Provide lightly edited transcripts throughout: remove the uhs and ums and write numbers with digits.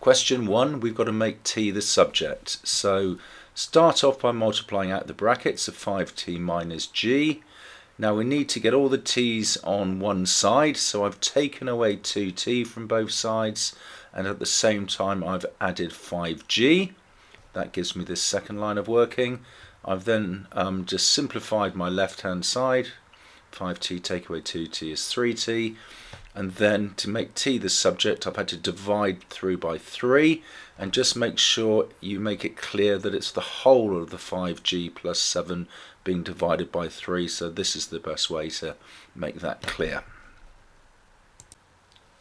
Question 1, we've got to make t the subject. So start off by multiplying out the brackets of 5t minus g. Now we need to get all the t's on one side, so I've taken away 2t from both sides, and at the same time I've added 5g. That gives me this second line of working. I've then just simplified my left hand side. 5t take away 2t is 3t. And then to make t the subject, I've had to divide through by 3, and just make sure you make it clear that it's the whole of the 5g plus 7 being divided by 3, so this is the best way to make that clear.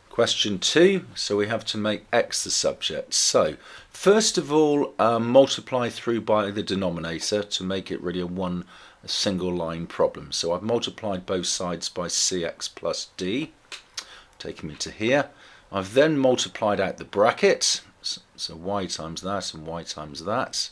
Question 2, so we have to make x the subject. So first of all, multiply through by the denominator to make it really a single line problem. So I've multiplied both sides by cx plus d, taking me to here. I've then multiplied out the bracket, so y times that and y times that.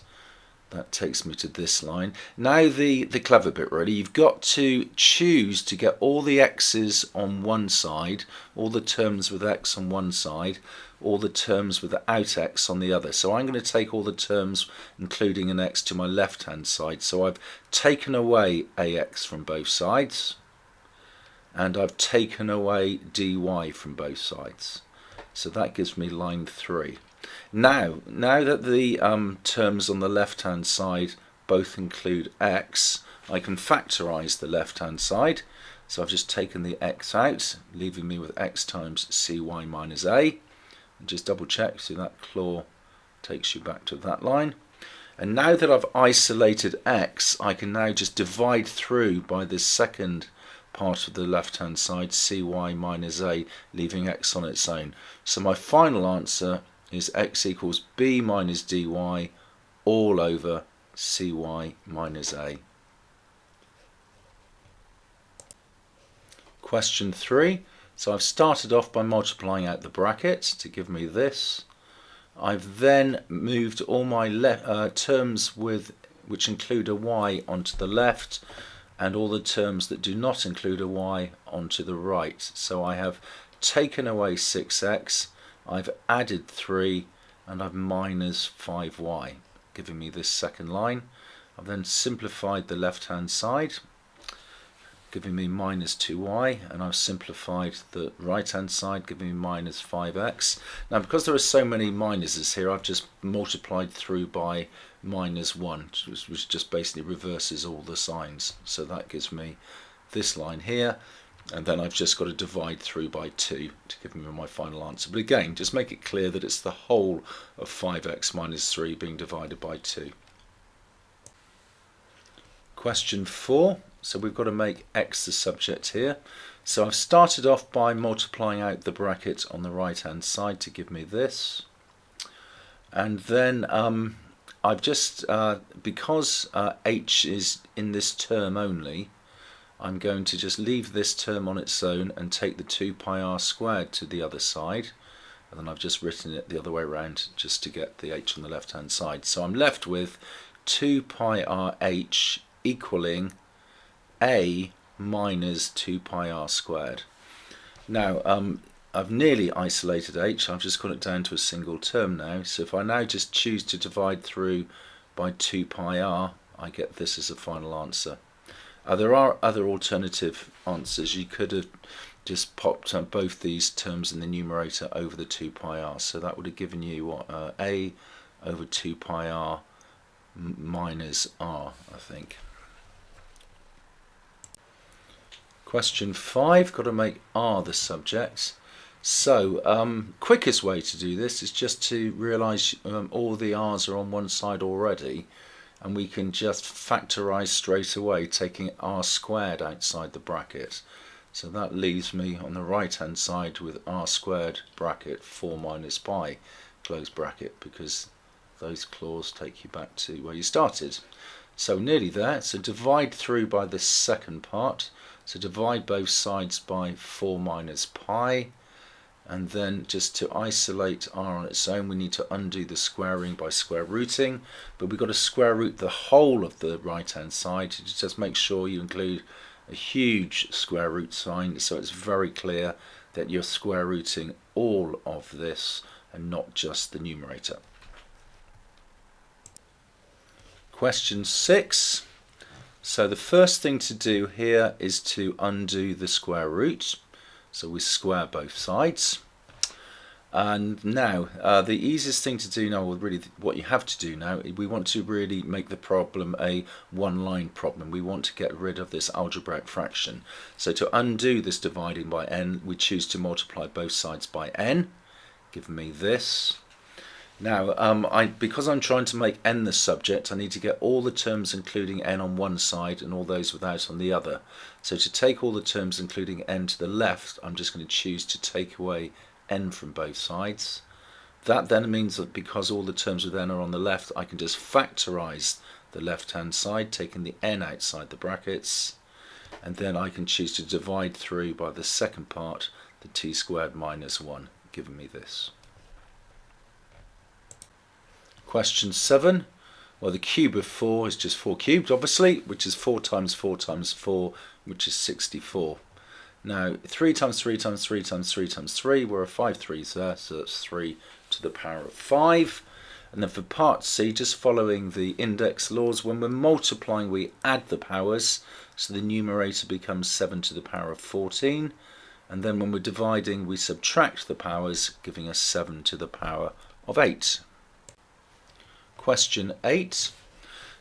That takes me to this line. Now the clever bit really, you've got to choose to get all the x's on one side, all the terms with x on one side, all the terms without x on the other. So I'm going to take all the terms including an x to my left hand side. So I've taken away ax from both sides, and I've taken away dy from both sides. So that gives me line 3. Now that the terms on the left hand side both include x, I can factorize the left hand side. So I've just taken the x out, leaving me with x times cy minus a. And just double check, so that claw takes you back to that line. And now that I've isolated x, I can now just divide through by this second part of the left hand side, cy minus a, leaving x on its own. So my final answer is x equals b minus dy all over cy minus a. Question 3. So I've started off by multiplying out the bracket to give me this. I've then moved all my terms which include a y onto the left, and all the terms that do not include a y onto the right. So I have taken away 6x, I've added 3, and I've minus 5y, giving me this second line. I've then simplified the left hand side, giving me minus 2y, and I've simplified the right hand side, giving me minus 5x. Now because there are so many minuses here, I've just multiplied through by minus 1, which just basically reverses all the signs. So that gives me this line here, and then I've just got to divide through by 2 to give me my final answer. But again, just make it clear that it's the whole of 5x minus 3 being divided by 2. Question 4. So we've got to make x the subject here. So I've started off by multiplying out the bracket on the right hand side to give me this. And then I've just, because h is in this term only, I'm going to just leave this term on its own and take the 2 pi r squared to the other side. And then I've just written it the other way around just to get the h on the left hand side. So I'm left with 2 pi r h equaling a minus 2 pi r squared. Now I've nearly isolated h, I've just got it down to a single term now. So if I now just choose to divide through by 2 pi r, I get this as a final answer. There are other alternative answers. You could have just popped both these terms in the numerator over the 2 pi r, so that would have given you what, a over 2 pi r minus r, I think. Question 5, got to make r the subject. So quickest way to do this is just to realise all the r's are on one side already, and we can just factorise straight away, taking r squared outside the bracket. So that leaves me on the right hand side with r squared bracket 4 minus pi close bracket, because those claws take you back to where you started. So nearly there. So divide through by this second part. So divide both sides by 4 minus pi. And then just to isolate r on its own, we need to undo the squaring by square rooting, but we've got to square root the whole of the right hand side. Just make sure you include a huge square root sign, so it's very clear that you're square rooting all of this and not just the numerator. Question 6. So the first thing to do here is to undo the square root. So we square both sides. And now, the easiest thing to do now, or really what you have to do now, we want to really make the problem a one-line problem. We want to get rid of this algebraic fraction. So to undo this dividing by n, we choose to multiply both sides by n, giving me this. Now, because I'm trying to make n the subject, I need to get all the terms including n on one side and all those without on the other. So to take all the terms including n to the left, I'm just going to choose to take away n from both sides. That then means that because all the terms with n are on the left, I can just factorize the left hand side, taking the n outside the brackets, and then I can choose to divide through by the second part, the t squared minus 1, giving me this. Question 7. Well, the cube of 4 is just 4 cubed, obviously, which is 4 times 4 times 4, which is 64. Now, 3 times 3 times 3 times 3 times 3, we're 5 threes there, so that's 3 to the power of 5. And then for part C, just following the index laws, when we're multiplying, we add the powers, so the numerator becomes 7 to the power of 14. And then when we're dividing, we subtract the powers, giving us 7 to the power of 8. Question 8.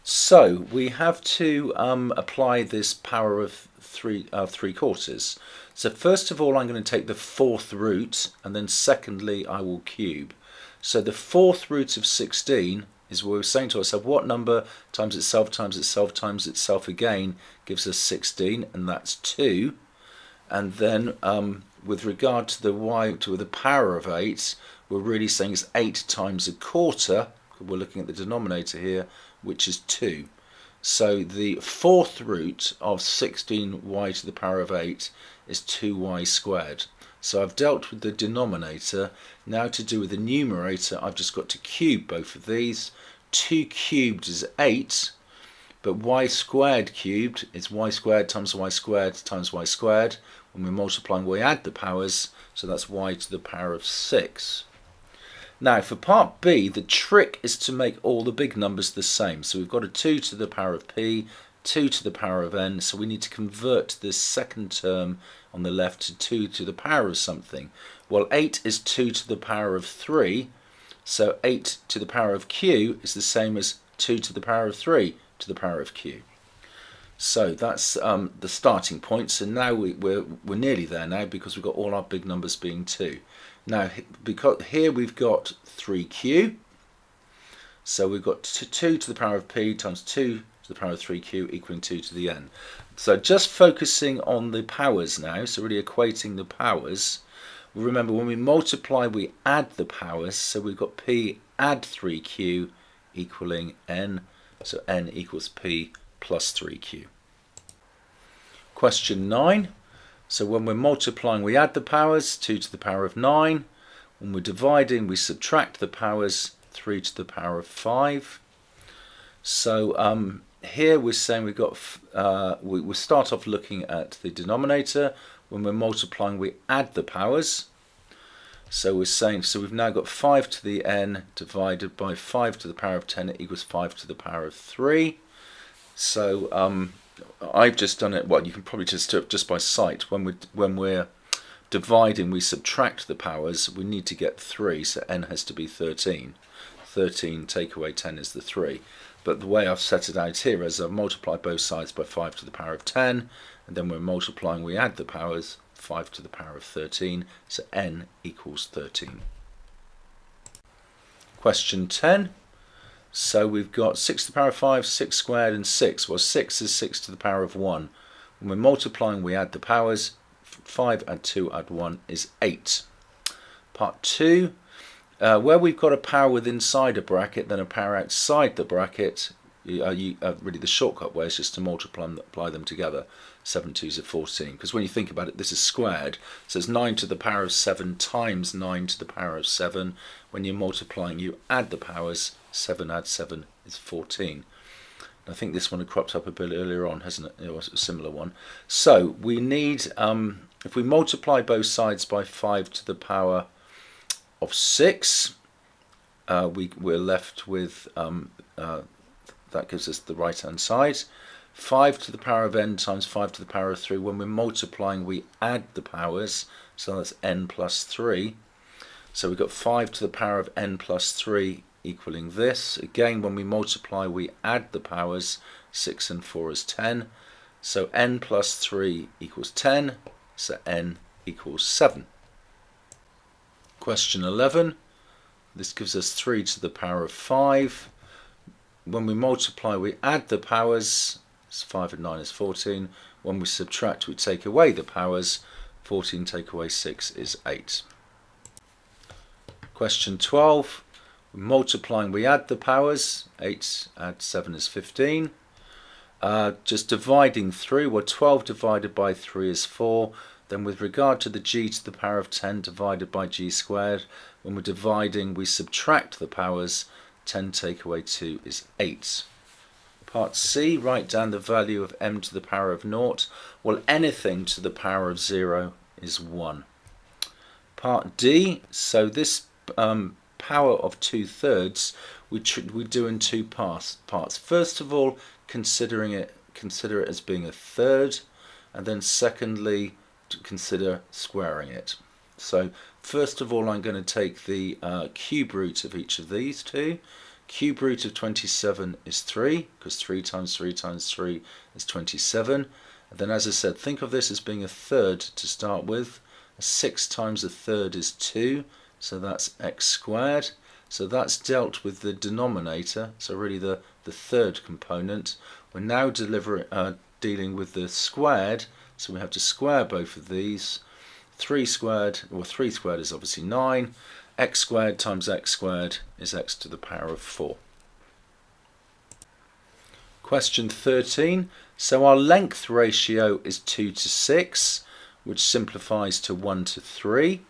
So we have to apply this power of 3/4. So first of all, I'm going to take the fourth root, and then secondly, I will cube. So the fourth root of 16 is what we're saying to ourselves, what number times itself times itself times itself again gives us 16, and that's 2. And then with regard to the power of 8, we're really saying it's 8 times a quarter. We're looking at the denominator here, which is 2. So the fourth root of 16y to the power of 8 is 2y squared. So I've dealt with the denominator. Now to do with the numerator, I've just got to cube both of these. 2 cubed is 8, but y squared cubed is y squared times y squared times y squared. When we're multiplying, we add the powers, so that's y to the power of 6. Now for part B, the trick is to make all the big numbers the same. So we've got a 2 to the power of p, 2 to the power of n, so we need to convert this second term on the left to 2 to the power of something. Well, 8 is 2 to the power of 3, so 8 to the power of q is the same as 2 to the power of 3 to the power of q. So that's the starting point. So now we're nearly there now, because we've got all our big numbers being 2. Now, because here we've got 3q, so we've got 2 to the power of p times 2 to the power of 3q equaling 2 to the n. So just focusing on the powers now, so really equating the powers. Remember, when we multiply, we add the powers, so we've got p add 3q equaling n, so n equals p plus 3q. Question 9. So when we're multiplying, we add the powers, 2 to the power of 9. When we're dividing, we subtract the powers, 3 to the power of 5. So here we're saying we've got, we start off looking at the denominator. When we're multiplying, we add the powers. So we're saying, so we've now got 5 to the n divided by 5 to the power of 10 equals 5 to the power of 3. So I've just done it, well, you can probably just do it just by sight. When we're dividing, we subtract the powers, we need to get 3, so n has to be 13. 13 take away 10 is the 3. But the way I've set it out here is I've multiplied both sides by 5 to the power of 10, and then we're multiplying, we add the powers, 5 to the power of 13, so n equals 13. Question 10. So we've got 6 to the power of 5, 6 squared, and 6. Well, 6 is 6 to the power of 1. When we're multiplying, we add the powers. 5 add 2 add 1 is 8. Part 2. Where we've got a power within inside a bracket, then a power outside the bracket, really the shortcut way is just to multiply them together. 7 2s are 14. Because when you think about it, this is squared. So it's 9 to the power of 7 times 9 to the power of 7. When you're multiplying, you add the powers. 7 add 7 is 14. I think this one had cropped up a bit earlier on, hasn't it? It was a similar one. So we need, if we multiply both sides by 5 to the power of 6. We're left with, that gives us the right hand side. 5 to the power of n times 5 to the power of 3. When we're multiplying, we add the powers, so that's n plus 3. So we've got 5 to the power of n plus 3 equaling this. Again, when we multiply, we add the powers. 6 and 4 is 10. So n plus 3 equals 10. So n equals 7. Question 11. This gives us 3 to the power of 5. When we multiply, we add the powers. So 5 and 9 is 14. When we subtract, we take away the powers. 14 take away 6 is 8. Question 12. Multiplying, we add the powers. 8 add 7 is 15. Just dividing through, well, 12 divided by 3 is 4. Then with regard to the g to the power of 10 divided by g squared, when we're dividing, we subtract the powers. 10 take away 2 is 8. Part C, write down the value of m to the power of 0. Well, anything to the power of 0 is 1. Part D, so this power of 2/3 we do in two parts. First of all, consider it as being a third, and then secondly, consider squaring it. So first of all, I'm going to take the cube root of each of these two. Cube root of 27 is 3, because 3 times 3 times 3 is 27. And then, as I said, think of this as being a third to start with. 6 times a third is 2, so that's x squared. So that's dealt with the denominator, so really the third component. We're now dealing with the squared, so we have to square both of these. 3 squared, or 3 squared is obviously 9. X squared times x squared is x to the power of 4. Question 13. So our length ratio is 2 to 6, which simplifies to 1 to 3.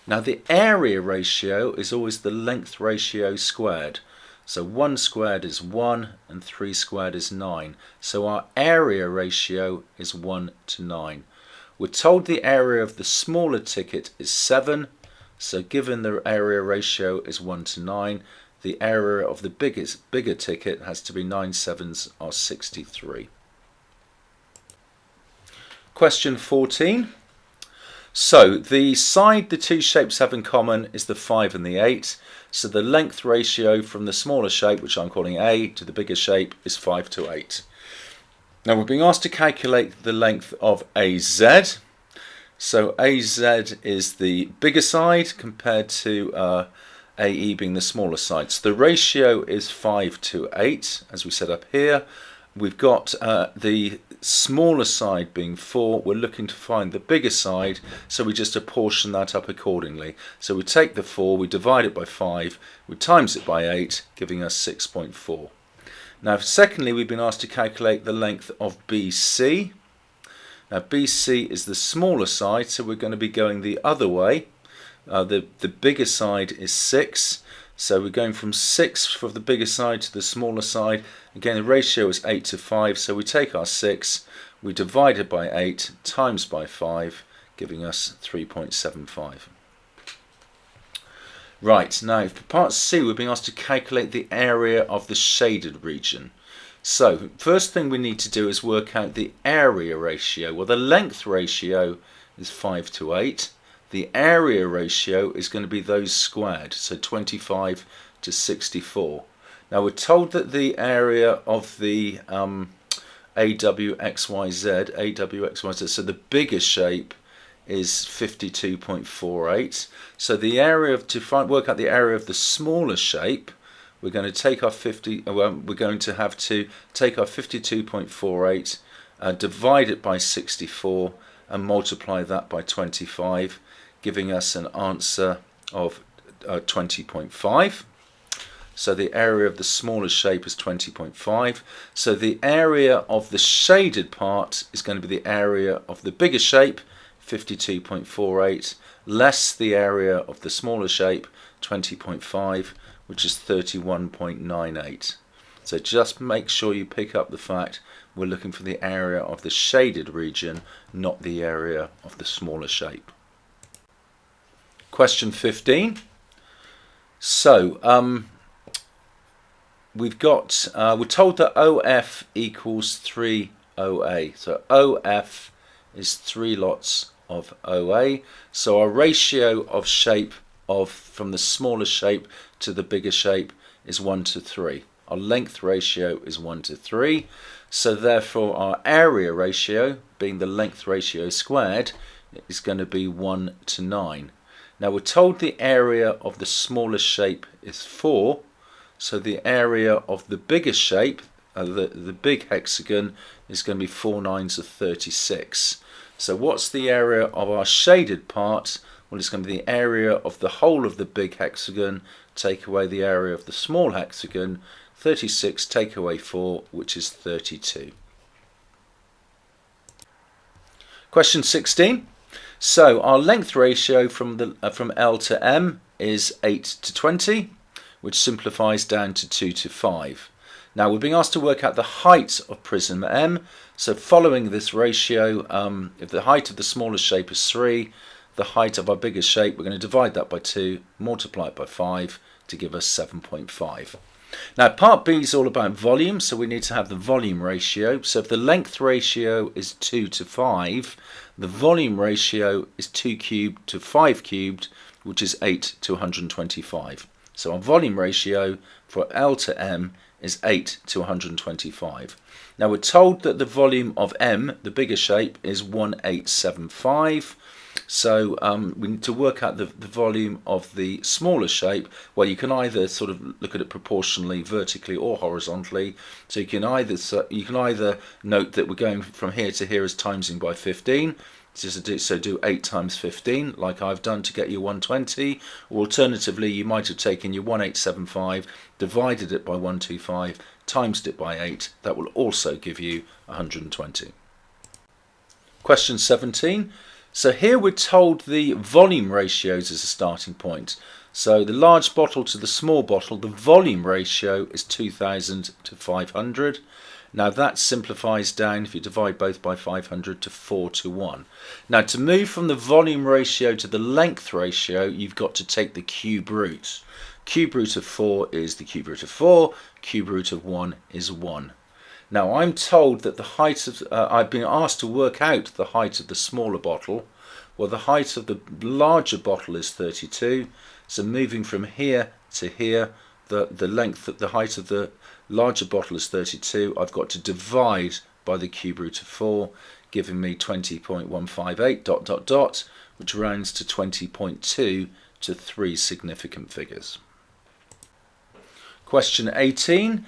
Now the area ratio is always the length ratio squared. So 1 squared is 1 and 3 squared is 9. So our area ratio is 1 to 9. We're told the area of the smaller ticket is 7. So given the area ratio is 1 to 9, the area of the bigger ticket has to be 9 sevens are 63. Question 14. So the side the two shapes have in common is the 5 and the 8. So the length ratio from the smaller shape, which I'm calling A, to the bigger shape is 5 to 8. Now we're being asked to calculate the length of AZ. So AZ is the bigger side compared to AE being the smaller side. So the ratio is 5 to 8, as we set up here. We've got the smaller side being 4. We're looking to find the bigger side, so we just apportion that up accordingly. So we take the 4, we divide it by 5, we times it by 8, giving us 6.4. Now, secondly, we've been asked to calculate the length of BC. Now, BC is the smaller side, so we're going to be going the other way. The bigger side is 6. So we're going from 6 for the bigger side to the smaller side. Again, the ratio is 8 to 5, so we take our 6, we divide it by 8, times by 5, giving us 3.75. Right, now for part C, we're being asked to calculate the area of the shaded region. So, first thing we need to do is work out the area ratio. Well, the length ratio is 5 to 8. The area ratio is going to be those squared, so 25 to 64. Now we're told that the area of the AWXYZ, so the bigger shape is 52.48. So the area of, work out the area of the smaller shape, we're going to take our 52.48, divide it by 64, and multiply that by 25. Giving us an answer of 20.5. So the area of the smaller shape is 20.5. So the area of the shaded part is going to be the area of the bigger shape, 52.48, less the area of the smaller shape, 20.5, which is 31.98. So just make sure you pick up the fact we're looking for the area of the shaded region, not the area of the smaller shape. Question 15. So we've got, we're told that OF equals 3 OA. So OF is 3 lots of OA. So our ratio of shape from the smaller shape to the bigger shape is 1 to 3. Our length ratio is 1 to 3. So therefore our area ratio, being the length ratio squared, is going to be 1 to 9. Now we're told the area of the smaller shape is 4. So the area of the bigger shape, the big hexagon, is going to be 4 nines of 36. So what's the area of our shaded part? Well, it's going to be the area of the whole of the big hexagon, take away the area of the small hexagon. 36 take away 4, which is 32. Question 16. So our length ratio from L to M is 8 to 20, which simplifies down to 2 to 5. Now we're being asked to work out the height of prism M. So following this ratio, if the height of the smaller shape is 3, the height of our bigger shape, we're going to divide that by 2, multiply it by 5 to give us 7.5. Now part B is all about volume, so we need to have the volume ratio. So if the length ratio is 2 to 5, the volume ratio is 2 cubed to 5 cubed, which is 8 to 125. So our volume ratio for L to M is 8 to 125. Now we're told that the volume of M, the bigger shape, is 1875. So we need to work out the volume of the smaller shape. Well, you can either sort of look at it proportionally, vertically or horizontally. So you can either note that we're going from here to here as timesing by 15. So do 8 times 15, like I've done, to get your 120. Or alternatively, you might have taken your 1875, divided it by 125, timesed it by 8. That will also give you 120. Question 17. So here we're told the volume ratios as a starting point. So the large bottle to the small bottle, the volume ratio is 2000 to 500. Now that simplifies down, if you divide both by 500, to 4 to 1. Now to move from the volume ratio to the length ratio, you've got to take the cube root. Cube root of 4 is the cube root of 4, cube root of 1 is 1. Now I'm told that the height of, I've been asked to work out the height of the smaller bottle. Well, the height of the larger bottle is 32. So moving from here to here, the height of the larger bottle is 32. I've got to divide by the cube root of 4, giving me 20.158 ... which rounds to 20.2 to 3 significant figures. Question 18.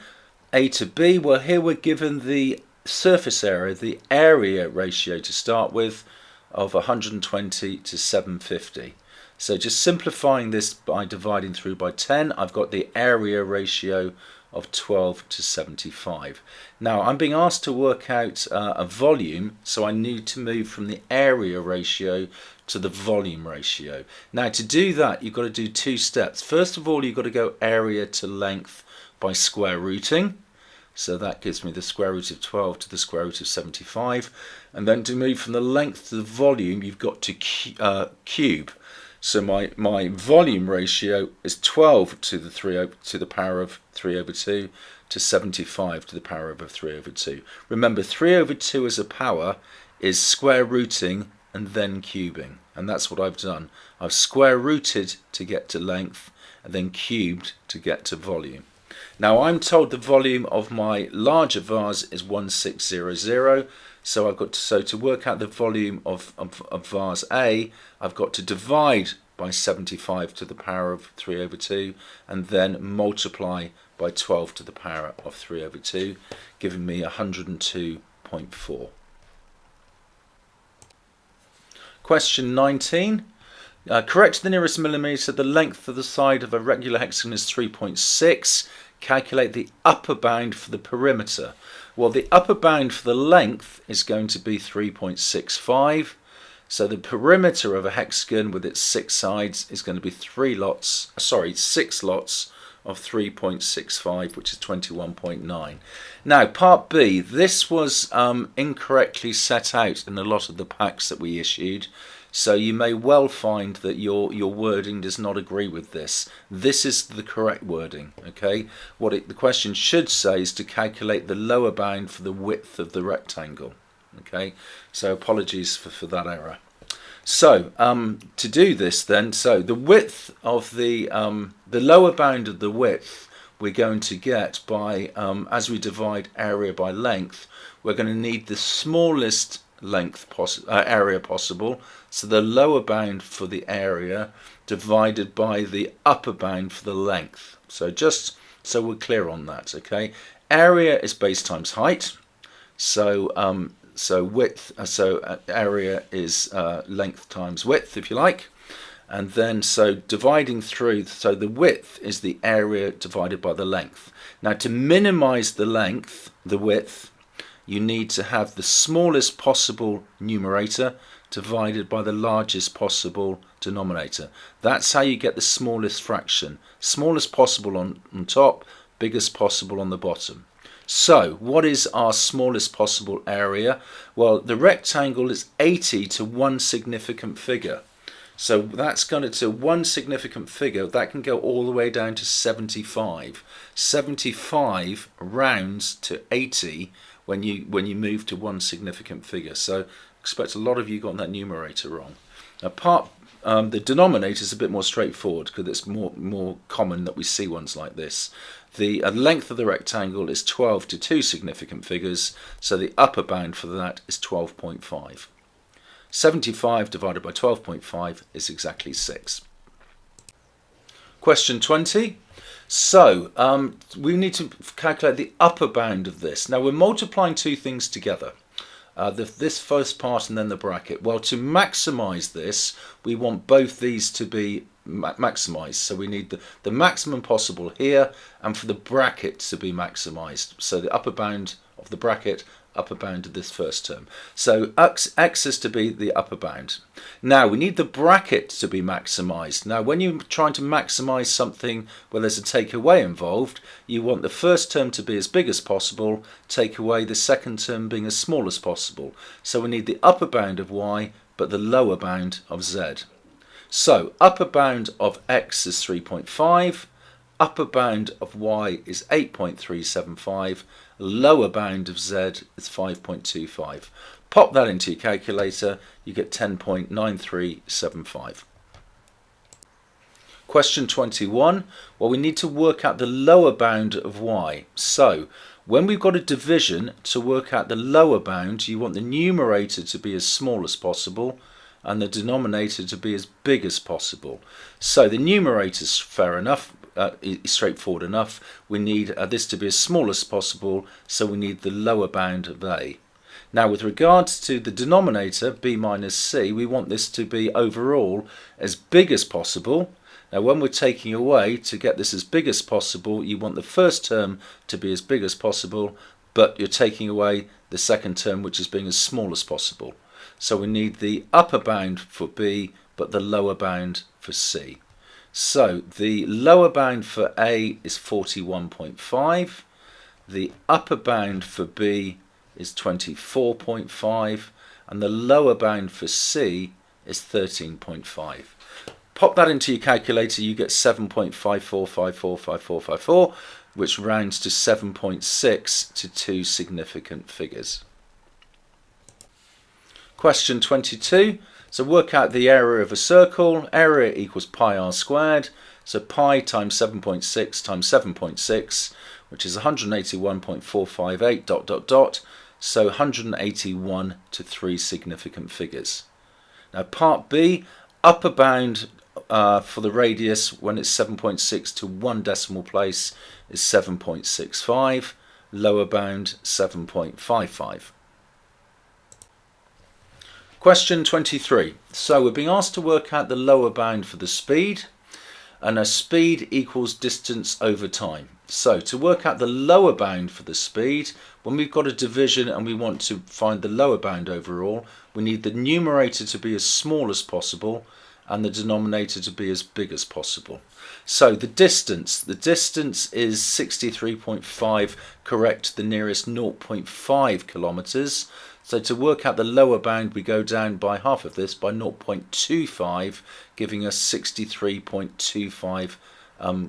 A to B, well here we're given the surface area, the area ratio to start with, of 120 to 750. So just simplifying this by dividing through by 10, I've got the area ratio of 12 to 75. Now I'm being asked to work out a volume, so I need to move from the area ratio to the volume ratio. Now to do that, you've got to do 2 steps. First of all, you've got to go area to length by square rooting. So that gives me the square root of 12 to the square root of 75. And then to move from the length to the volume, you've got to cube. So my volume ratio is 12 to the power of 3 over 2 to 75 to the power of 3 over 2. Remember, 3 over 2 as a power is square rooting and then cubing. And that's what I've done. I've square rooted to get to length and then cubed to get to volume. Now I'm told the volume of my larger vase is 1600. So to work out the volume of vase A, I've got to divide by 75 to the power of 3 over 2 and then multiply by 12 to the power of 3 over 2, giving me 102.4. Question 19. Correct the nearest millimetre. The length of the side of a regular hexagon is 3.6. Calculate the upper bound for the perimeter. Well, the upper bound for the length is going to be 3.65. So the perimeter of a hexagon with its 6 sides is going to be 6 lots of 3.65, which is 21.9. Now, part B, this was incorrectly set out in a lot of the packs that we issued. So you may well find that your wording does not agree with this. This is the correct wording, okay? The question should say is to calculate the lower bound for the width of the rectangle, okay? So apologies for that error. So to do this then, so the width of the lower bound of the width we're going to get by, as we divide area by length, we're going to need the smallest area possible, so the lower bound for the area divided by the upper bound for the length. So just so we're clear on that, okay? Area is base times height, so area is length times width, if you like. And then so dividing through, so the width is the area divided by the length. Now to minimize the width, you need to have the smallest possible numerator divided by the largest possible denominator. That's how you get the smallest fraction. Smallest possible on top, biggest possible on the bottom. So what is our smallest possible area? Well, the rectangle is 80 to one significant figure. So that's going to one significant figure, that can go all the way down to 75. 75 rounds to 80 when you move to one significant figure. So expect a lot of you got that numerator wrong. The denominator is a bit more straightforward because it's more common that we see ones like this. The length of the rectangle is 12 to two significant figures, so the upper bound for that is 12.5. 75 divided by 12.5 is exactly 6. Question 20. So we need to calculate the upper bound of this. Now we're multiplying two things together. This first part and then the bracket. Well, to maximize this, we want both these to be maximized. So we need the maximum possible here, and for the bracket to be maximized. So the upper bound of the bracket, upper bound of this first term. So x is to be the upper bound. Now we need the bracket to be maximized. Now when you're trying to maximize something where there's a takeaway involved, you want the first term to be as big as possible, take away the second term being as small as possible. So we need the upper bound of y, but the lower bound of z. So upper bound of x is 3.5, upper bound of y is 8.375, lower bound of z is 5.25. Pop that into your calculator, you get 10.9375. Question 21. Well, we need to work out the lower bound of y. So when we've got a division, to work out the lower bound, you want the numerator to be as small as possible and the denominator to be as big as possible. So the numerator is fair enough, straightforward enough. We need this to be as small as possible, so we need the lower bound of a. Now with regards to the denominator, b minus c, we want this to be overall as big as possible. Now when we're taking away, to get this as big as possible, you want the first term to be as big as possible, but you're taking away the second term, which is being as small as possible. So we need the upper bound for b, but the lower bound for c. So the lower bound for a is 41.5, the upper bound for b is 24.5, and the lower bound for c is 13.5. Pop that into your calculator, you get 7.54545454, which rounds to 7.6 to two significant figures. Question 22. So work out the area of a circle. Area equals pi r squared. So pi times 7.6 times 7.6, which is 181.458 ... So 181 to three significant figures. Now part B, upper bound for the radius when it's 7.6 to one decimal place is 7.65, lower bound 7.55. Question 23. So we're being asked to work out the lower bound for the speed, and a speed equals distance over time. So to work out the lower bound for the speed, when we've got a division and we want to find the lower bound overall, we need the numerator to be as small as possible and the denominator to be as big as possible. So the distance is 63.5, correct the nearest 0.5 kilometers. So to work out the lower bound, we go down by half of this, by 0.25, giving us 63.25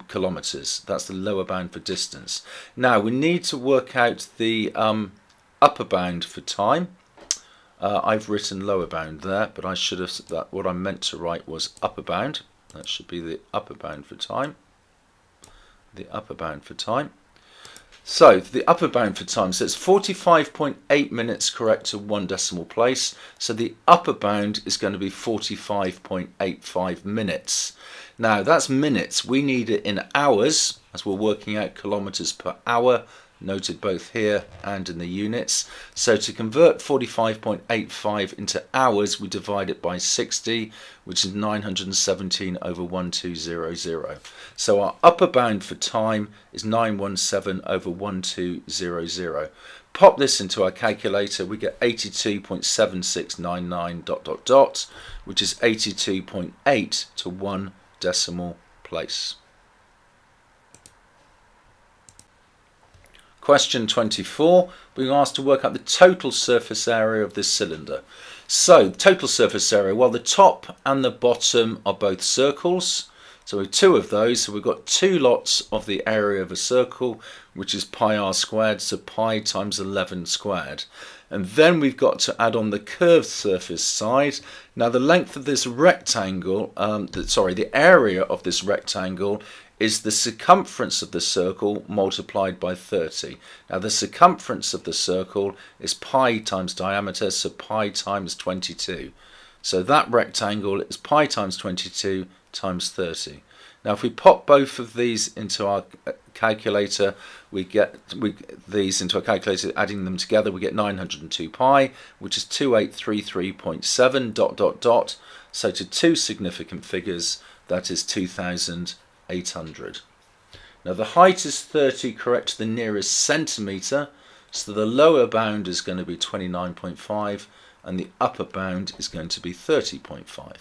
kilometers. That's the lower bound for distance. Now we need to work out the upper bound for time. I've written lower bound there, but I should have, what I meant to write was upper bound. That should be the upper bound for time. The upper bound for time. So the upper bound for time, so it's 45.8 minutes correct to 1 decimal place. So the upper bound is going to be 45.85 minutes. Now that's minutes. We need it in hours, as we're working out kilometers per hour, noted both here and in the units. So to convert 45.85 into hours, we divide it by 60, which is 917 over 1200. So our upper bound for time is 917 over 1200. Pop this into our calculator, we get 82.7699 ... which is 82.8 to 1 decimal place. Question 24, we're asked to work out the total surface area of this cylinder. So, total surface area, well, the top and the bottom are both circles. So we have 2 of those, so we've got 2 lots of the area of a circle, which is pi r squared, so pi times 11 squared. And then we've got to add on the curved surface side. Now the length of this rectangle, the area of this rectangle is the circumference of the circle multiplied by 30. Now the circumference of the circle is pi times diameter, so pi times 22. So that rectangle is pi times 22 times 30. Now if we pop both of these into our calculator, adding them together, we get 902 pi, which is 2833.7 ... So to 2 significant figures, that is 2,800. Now the height is 30 correct to the nearest centimetre, so the lower bound is going to be 29.5 and the upper bound is going to be 30.5.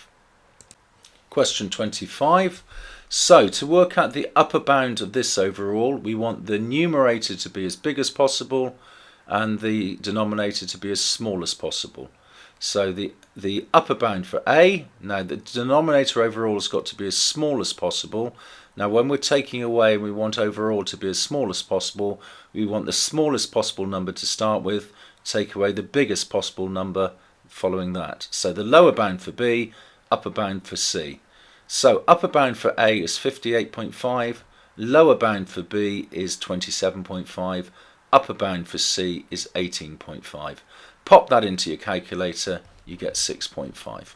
Question 25. So to work out the upper bound of this overall, we want the numerator to be as big as possible and the denominator to be as small as possible. So the upper bound for A, now the denominator overall has got to be as small as possible. Now when we're taking away and we want overall to be as small as possible, we want the smallest possible number to start with, take away the biggest possible number following that. So the lower bound for B, upper bound for C. So upper bound for A is 58.5, lower bound for B is 27.5, upper bound for C is 18.5. Pop that into your calculator, you get 6.5.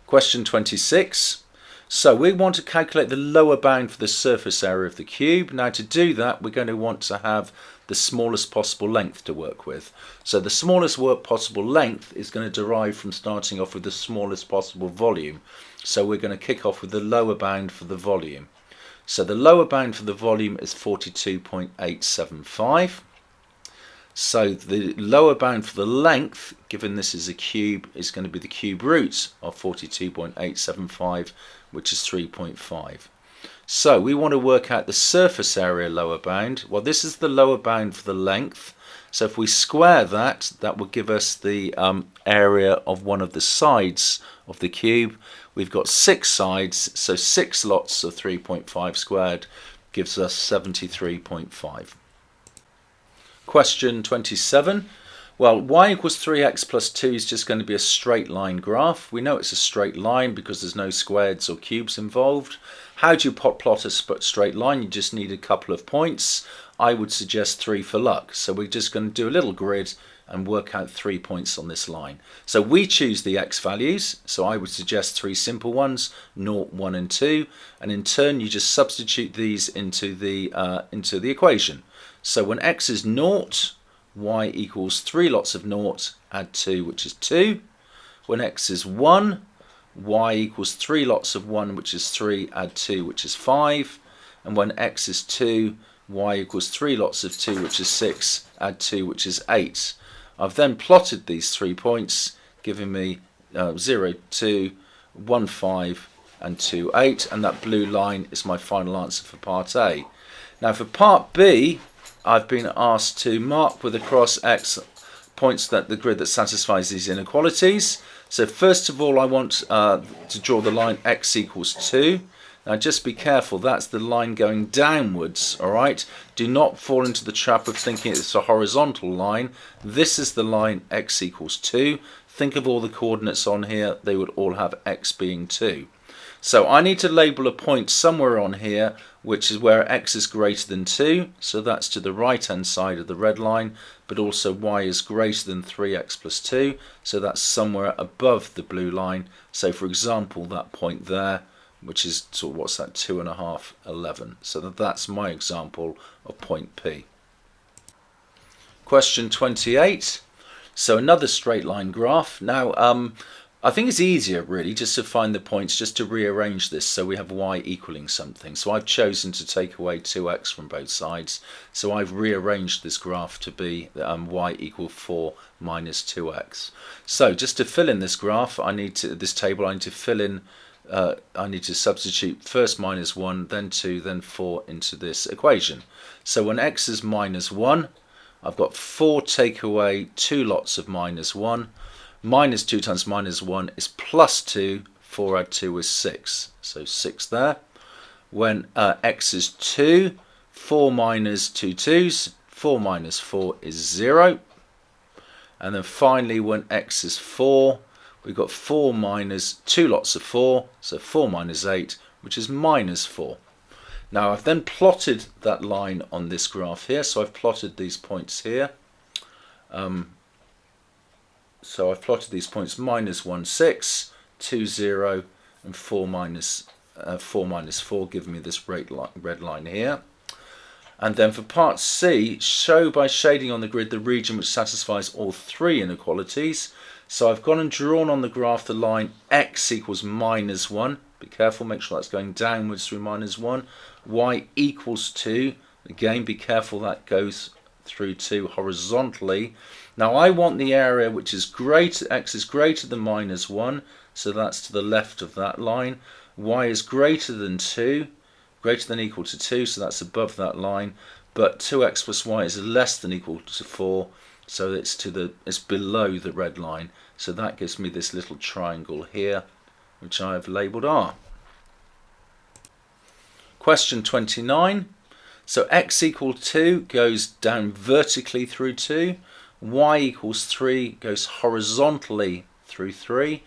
Question 26. So we want to calculate the lower bound for the surface area of the cube. Now to do that, we're going to want to have the smallest possible length to work with. So the smallest possible length is going to derive from starting off with the smallest possible volume. So we're going to kick off with the lower bound for the volume. So the lower bound for the volume is 42.875. So the lower bound for the length, given this is a cube, is going to be the cube root of 42.875, which is 3.5. So we want to work out the surface area lower bound. Well, this is the lower bound for the length. So if we square that, that will give us the area of one of the sides of the cube. We've got 6 sides, so 6 lots of 3.5 squared gives us 73.5. Question 27. Well, y equals 3x plus 2 is just going to be a straight line graph. We know it's a straight line because there's no squares or cubes involved. How do you plot a straight line? You just need a couple of points. I would suggest 3 for luck. So we're just going to do a little grid and work out 3 points on this line. So we choose the x values. So I would suggest 3 simple ones, 0, 1 and 2. And in turn you just substitute these into the equation. So when x is 0, y equals 3 lots of 0, add 2, which is 2. When x is 1, y equals 3 lots of 1, which is 3, add 2, which is 5. And when x is 2, y equals 3 lots of 2, which is 6, add 2, which is 8. I've then plotted these 3 points, giving me 0, 2, 1, 5 and 2, 8, and that blue line is my final answer for part A. Now for part B, I've been asked to mark with a cross X points that the grid that satisfies these inequalities. So first of all, I want to draw the line x equals 2. Now just be careful, that's the line going downwards, alright? Do not fall into the trap of thinking it's a horizontal line. This is the line x equals 2. Think of all the coordinates on here, they would all have x being 2. So I need to label a point somewhere on here which is where x is greater than 2, so that's to the right hand side of the red line, but also y is greater than 3x plus 2, so that's somewhere above the blue line. So for example, that point there, which is sort of, what's that, 2.5, 11. So that's my example of point P. Question 28. So another straight line graph. Now I think it's easier really just to find the points, just to rearrange this so we have y equaling something. So I've chosen to take away 2x from both sides. So I've rearranged this graph to be y equal 4 minus 2x. So just to fill in this graph, this table, I need to fill in, I need to substitute first minus 1, then 2, then 4 into this equation. So when x is minus 1, I've got 4 take away 2 lots of minus 1. Minus 2 times minus 1 is plus 2, 4 add 2 is 6, so 6 there. When x is 2, 4 minus 2 2's, 4 minus 4 is 0. And then finally when x is 4, we've got 4 minus 2 lots of 4, so 4 minus 8, which is minus 4. Now I've then plotted that line on this graph here, so I've plotted these points here. So I've plotted these points minus 1, 6, 2, 0, and 4 minus 4, giving me this red line here. And then for part C, show by shading on the grid the region which satisfies all three inequalities. So I've gone and drawn on the graph the line x equals minus 1. Be careful, make sure that's going downwards through minus 1. Y equals 2. Again, be careful that goes through 2 horizontally. Now I want the area which is greater, x is greater than minus 1, so that's to the left of that line. Y is greater than 2, greater than equal to 2, so that's above that line. But 2x plus y is less than equal to 4, so it's below the red line. So that gives me this little triangle here, which I have labelled R. Question 29. So x equals 2 goes down vertically through 2. Y equals 3 goes horizontally through 3.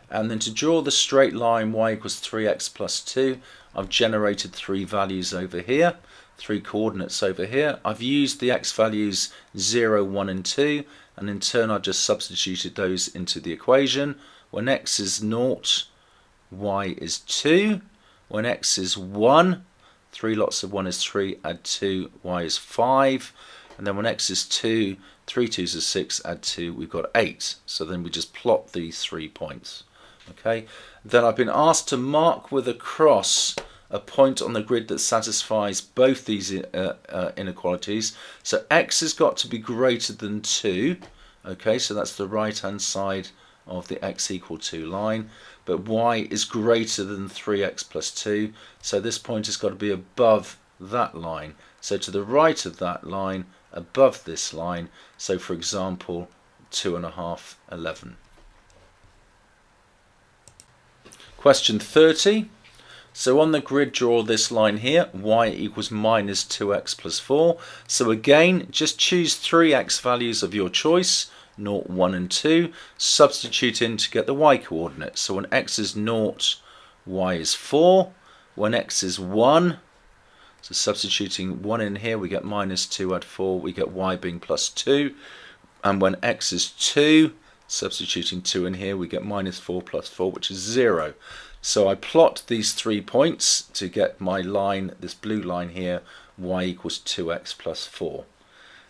And then to draw the straight line y equals 3x plus 2, I've generated 3 values over here, 3 coordinates over here. I've used the x values 0, 1 and 2, and in turn I've just substituted those into the equation. When x is 0, y is 2. When x is 1, 3 lots of 1 is 3, add 2, y is 5. And then when x is 2, 3 2's is 6, add 2, we've got 8. So then we just plot these 3 points. Okay. Then I've been asked to mark with a cross a point on the grid that satisfies both these inequalities. So x has got to be greater than 2. Okay, so that's the right hand side of the x equal 2 line. But y is greater than 3x plus 2. So this point has got to be above that line. So to the right of that line, above this line. So for example, 2.5, 11. Question 30. So on the grid, draw this line here, y equals minus 2x plus 4. So again, just choose 3 x values of your choice, 0, 1 and 2. Substitute in to get the y coordinates. So when x is 0, y is 4. When x is 1, so substituting 1 in here, we get minus 2, add 4, we get y being plus 2. And when x is 2, substituting 2 in here, we get minus 4 plus 4, which is 0. So I plot these 3 points to get my line, this blue line here, y equals 2x plus 4.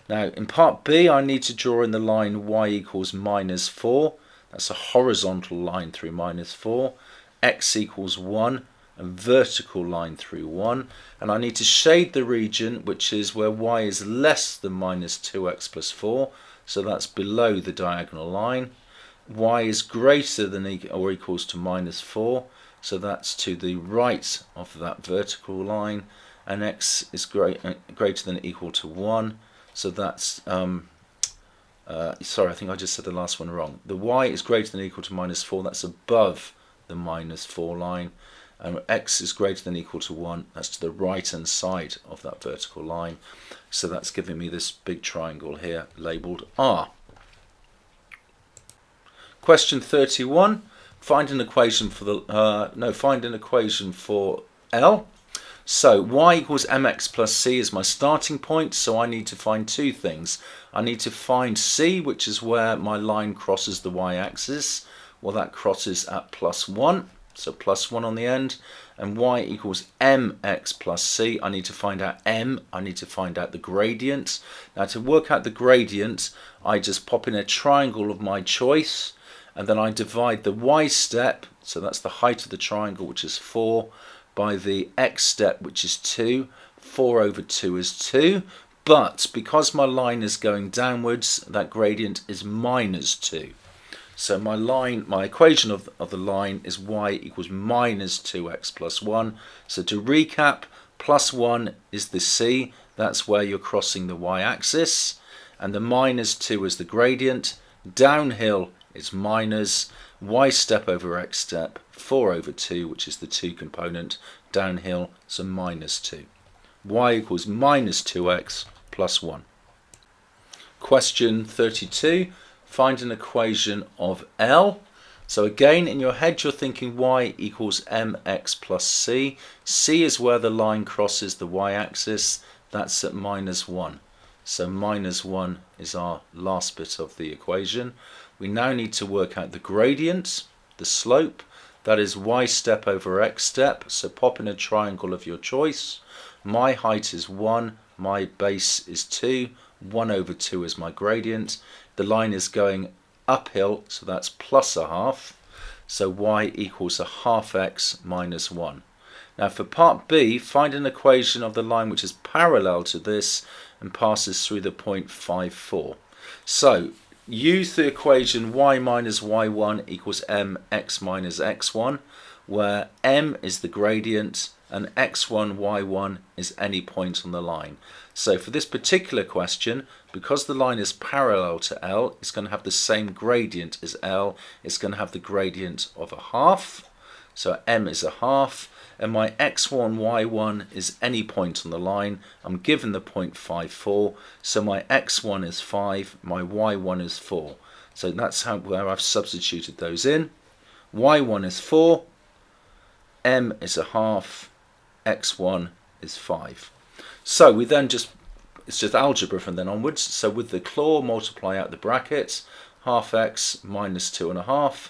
Now in part B, I need to draw in the line y equals minus 4. That's a horizontal line through minus 4. X equals 1, a vertical line through 1. And I need to shade the region, which is where y is less than minus 2x plus 4. So that's below the diagonal line. y is greater than or equals to minus 4, so that's to the right of that vertical line, and x is greater than or equal to 1, so that's sorry, I think I just said the last one wrong. The y is greater than or equal to minus 4, that's above the minus 4 line, and x is greater than or equal to 1, that's to the right hand side of that vertical line, so that's giving me this big triangle here labelled R. Question 31. Find an equation for the find an equation for L. So y equals mx plus c is my starting point, so I need to find two things. I need to find c, which is where my line crosses the y-axis. Well, that crosses at plus 1, so plus 1 on the end. And y equals mx plus c. I need to find out m. I need to find out the gradient. Now, to work out the gradient, I just pop in a triangle of my choice, and then I divide the y step, so that's the height of the triangle, which is 4, by the x step, which is 2. 4 over 2 is 2. But because my line is going downwards, that gradient is minus 2. So my equation of the line is y equals minus 2x plus 1. So to recap, plus 1 is the c. That's where you're crossing the y-axis. And the minus 2 is the gradient. Downhill is minus y step over x step, 4 over 2, which is the 2 component, downhill, so minus 2. Y equals minus 2x plus 1. Question 32. Find an equation of L. So again, in your head, you're thinking y equals mx plus c. C is where the line crosses the y-axis. That's at minus 1. So minus 1 is our last bit of the equation. We now need to work out the gradient, the slope. That is y step over x step. So pop in a triangle of your choice. My height is 1. My base is 2. 1 over 2 is my gradient. The line is going uphill, so that's plus a half. So y equals a half x minus 1. Now for part B, find an equation of the line which is parallel to this and passes through the point 5, 4. So use the equation y minus y1 equals mx minus x1, where m is the gradient and x1, y1 is any point on the line. So for this particular question, because the line is parallel to L, it's going to have the same gradient as L. It's going to have the gradient of a half. So m is a half. And my x1, y1 is any point on the line. I'm given the point 5, 4. So my x1 is 5, my y1 is 4. So that's where I've substituted those in. y1 is 4, m is a half, x1 is 5. So we then it's just algebra from then onwards. So with the claw, multiply out the brackets, half x minus 2.5,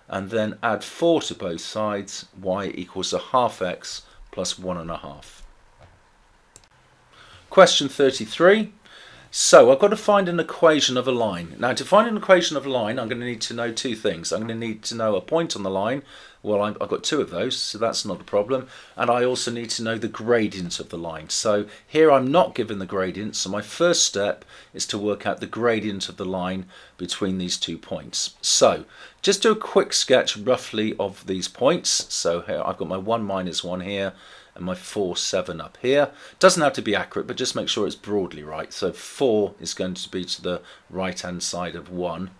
and then add 4 to both sides. Y equals a half x plus 1.5. Question 33. So I've got to find an equation of a line. Now to find an equation of a line, I'm going to need to know two things. I'm going to need to know a point on the line. Well, I've got two of those, so that's not a problem. And I also need to know the gradient of the line. So here I'm not given the gradient, so my first step is to work out the gradient of the line between these 2 points. So just do a quick sketch roughly of these points. So here I've got my 1 minus 1 here, and my 4, 7 up here. Doesn't have to be accurate, but just make sure it's broadly right. So 4 is going to be to the right hand side of 1,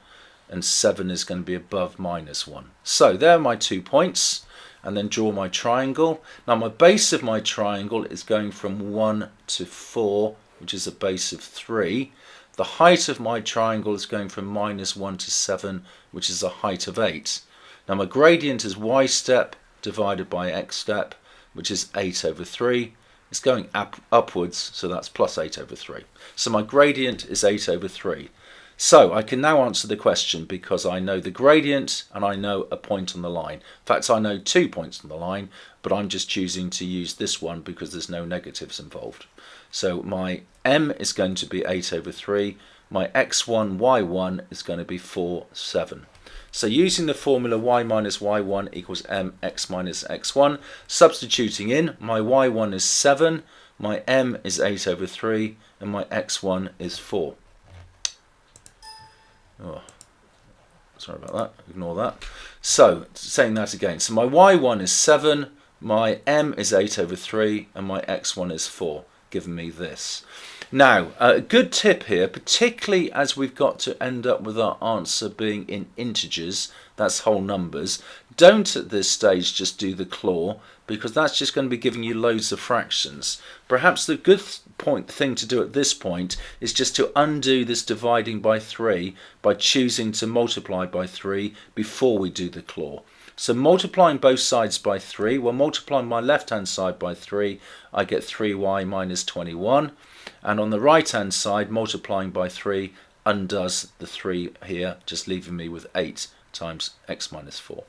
and 7 is going to be above minus 1. So there are my 2 points, and then draw my triangle. Now my base of my triangle is going from 1 to 4, which is a base of 3. The height of my triangle is going from minus 1 to 7, which is a height of 8. Now my gradient is y step divided by x step, which is 8 over 3. It's going upwards, so that's plus 8 over 3. So my gradient is 8 over 3. So I can now answer the question because I know the gradient and I know a point on the line. In fact, I know 2 points on the line, but I'm just choosing to use this one because there's no negatives involved. So my m is going to be 8 over 3. My x1, y1 is going to be 4, 7. So using the formula y minus y1 equals mx minus x1, substituting in, my y1 is 7, my m is 8 over 3, and my x1 is 4. Oh, Sorry about that, ignore that. So, saying that again. So my y1 is 7, my m is 8 over 3, and my x1 is 4, giving me this. Now, a good tip here, particularly as we've got to end up with our answer being in integers, that's whole numbers, don't at this stage just do the claw, because that's just going to be giving you loads of fractions. Perhaps the good thing to do at this point is just to undo this dividing by 3 by choosing to multiply by 3 before we do the claw. So multiplying both sides by 3, well, multiplying my left hand side by 3, I get 3y minus 21. And on the right hand side, multiplying by 3 undoes the 3 here, just leaving me with 8 times x minus 4.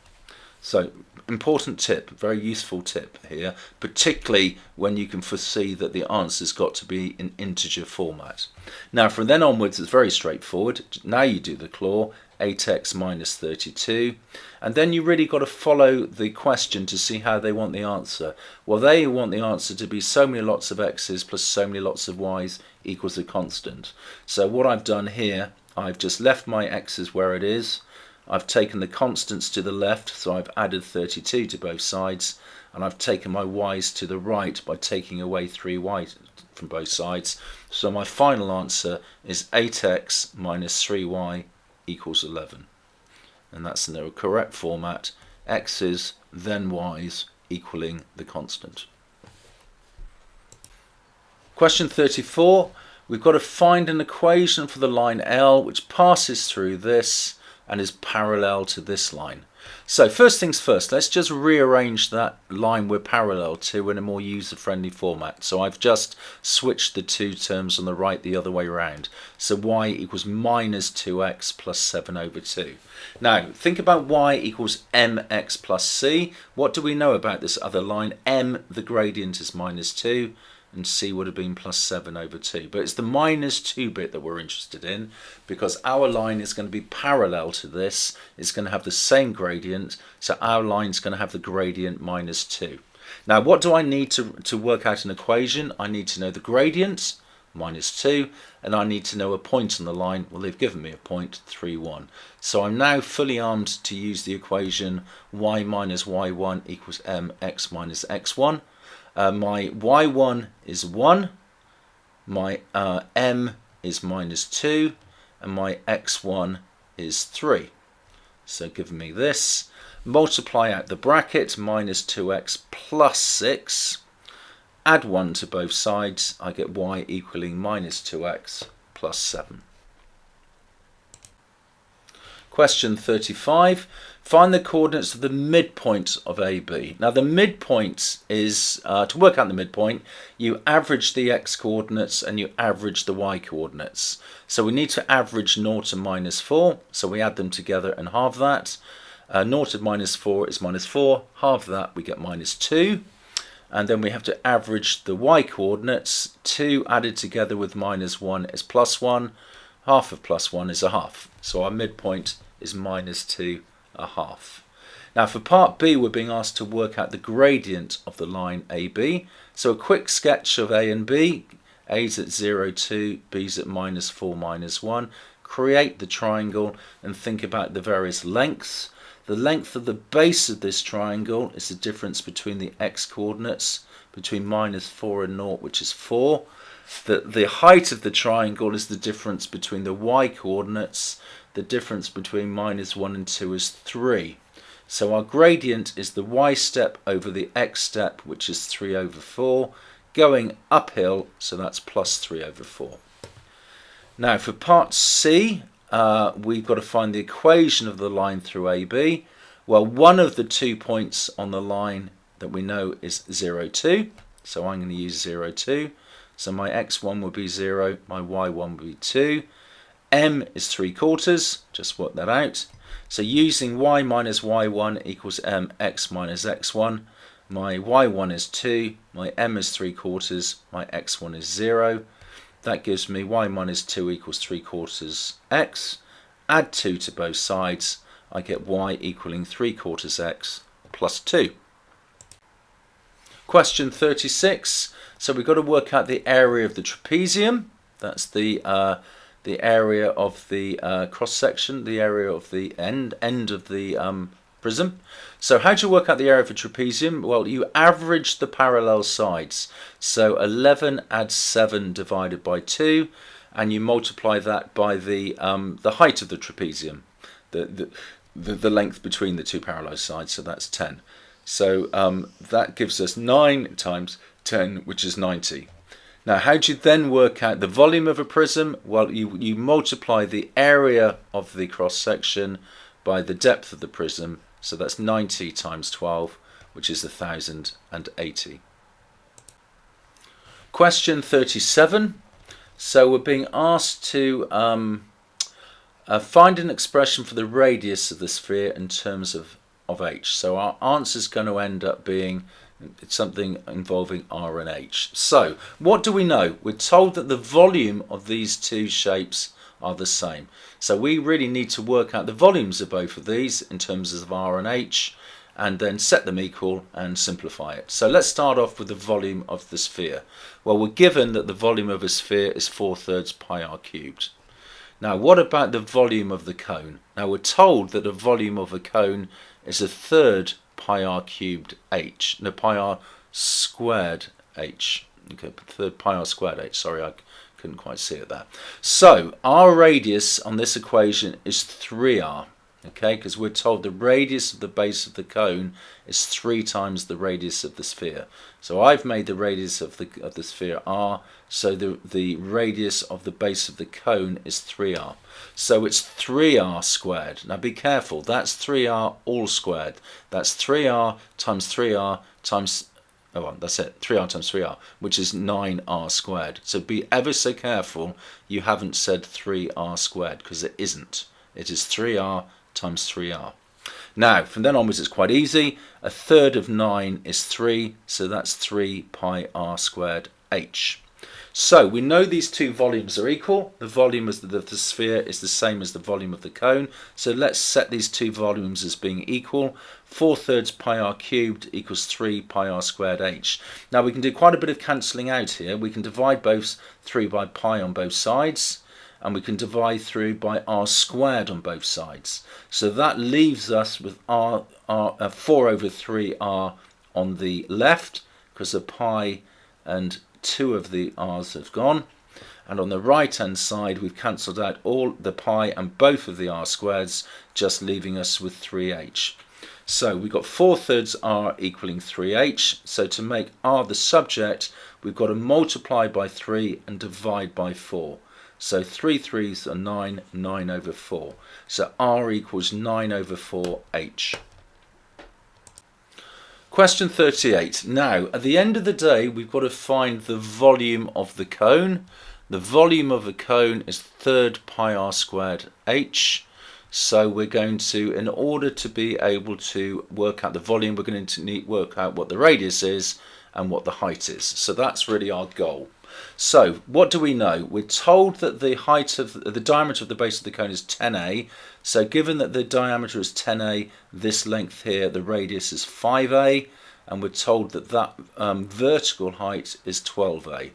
So, important tip, very useful tip here, particularly when you can foresee that the answer's got to be in integer format. Now, from then onwards, it's very straightforward. Now you do the claw, 8x minus 32, and then you really got to follow the question to see how they want the answer. Well, they want the answer to be so many lots of x's plus so many lots of y's equals a constant. So what I've done here, I've just left my x's where it is. I've taken the constants to the left, so I've added 32 to both sides, and I've taken my y's to the right by taking away 3y from both sides. So my final answer is 8x minus 3y equals 11. And that's in the correct format, x's then y's equaling the constant. Question 34, we've got to find an equation for the line L which passes through this and is parallel to this line. So first things first, let's just rearrange that line we're parallel to in a more user-friendly format. So I've just switched the two terms on the right the other way around. So y equals minus 2x plus 7 over 2. Now think about y equals mx plus c. What do we know about this other line? M, the gradient, is minus 2. And c would have been plus 7 over 2. But it's the minus 2 bit that we're interested in, because our line is going to be parallel to this. It's going to have the same gradient, so our line is going to have the gradient minus 2. Now what do I need to work out an equation? I need to know the gradient, minus 2, and I need to know a point on the line. Well, they've given me a point, 3, 1. So I'm now fully armed to use the equation y minus y1 equals mx minus x1. My y1 is 1, my m is minus 2, and my x1 is 3. So giving me this, multiply out the bracket, minus 2x plus 6, add 1 to both sides, I get y equaling minus 2x plus 7. Question 35. Find the coordinates of the midpoint of AB. Now the midpoint is, to work out the midpoint, you average the x coordinates and you average the y coordinates. So we need to average 0 to minus 4, so we add them together and halve that. 0 to minus 4 is minus 4, halve that, we get minus 2. And then we have to average the y coordinates. 2 added together with minus 1 is plus 1, half of plus 1 is a half. So our midpoint is minus 2 a half. Now for part B, we're being asked to work out the gradient of the line AB. So a quick sketch of A and B. A's at 0, 2, B's at minus 4, minus 1. Create the triangle and think about the various lengths. The length of the base of this triangle is the difference between the x coordinates, between minus 4 and 0, which is 4. The height of the triangle is the difference between the y coordinates. The difference between minus 1 and 2 is 3. So our gradient is the y step over the x step, which is 3 over 4, going uphill, so that's plus 3 over 4. Now for part C, we've got to find the equation of the line through AB. Well, one of the 2 points on the line that we know is 0, 2, so I'm going to use 0, 2. So my x1 will be 0, my y1 will be 2. M is 3/4, just work that out. So using y minus y1 equals mx minus x1, my y1 is 2, my m is 3/4, my x1 is 0. That gives me y minus 2 equals 3/4 x. Add 2 to both sides, I get y equaling 3/4 x plus 2. Question 36. So we've got to work out the area of the trapezium. That's the the area of the cross section, the area of the end of the prism. So how do you work out the area of a trapezium? Well, you average the parallel sides. So 11 add 7 divided by 2, and you multiply that by the height of the trapezium, the length between the two parallel sides. So that's 10. So that gives us 9 times 10, which is 90. Now, how do you then work out the volume of a prism? Well, you multiply the area of the cross section by the depth of the prism. So that's 90 times 12, which is 1080. Question 37. So we're being asked to find an expression for the radius of the sphere in terms of h. So our answer is going to end up being something involving r and h. So what do we know? We're told that the volume of these two shapes are the same. So we really need to work out the volumes of both of these in terms of r and h, and then set them equal and simplify it. So let's start off with the volume of the sphere. Well, we're given that the volume of a sphere is 4/3 pi r cubed. Now, what about the volume of the cone? Now, we're told that the volume of a cone is 1/3 pi r cubed h. No, pi r squared h. Okay, 1/3 pi r squared h. Sorry, I couldn't quite see it there. So our radius on this equation is 3r. Okay, because we're told the radius of the base of the cone is 3 times the radius of the sphere. So I've made the radius of the sphere r, so the radius of the base of the cone is 3r. So it's 3r squared. Now be careful, that's 3r all squared. That's 3r times 3r times, oh well, that's it, 3r times 3r, which is 9r squared. So be ever so careful you haven't said 3r squared, because it isn't. It is 3r times 3r. Now, from then onwards, it's quite easy. 1/3 of 9 is 3, so that's 3 pi r squared h. So we know these two volumes are equal. The volume of the sphere is the same as the volume of the cone. So let's set these two volumes as being equal. 4/3 pi r cubed equals 3 pi r squared h. Now we can do quite a bit of cancelling out here. We can divide both 3 by pi on both sides, and we can divide through by r squared on both sides. So that leaves us with 4/3r on the left, because the pi and 2 of the r's have gone. And on the right hand side, we've cancelled out all the pi and both of the r squareds, just leaving us with 3h. So we've got 4/3 r equaling 3h. So to make r the subject, we've got to multiply by 3 and divide by 4. So 3 3s are 9, 9/4. So r equals 9/4h. Question 38. Now, at the end of the day, we've got to find the volume of the cone. The volume of a cone is 1/3 pi r squared h. So we're going to, in order to be able to work out the volume, we're going to need to work out what the radius is and what the height is. So that's really our goal. So what do we know? We're told that the height of the diameter of the base of the cone is 10a. So given that the diameter is 10a, this length here, the radius is 5a, and we're told that that vertical height is 12a.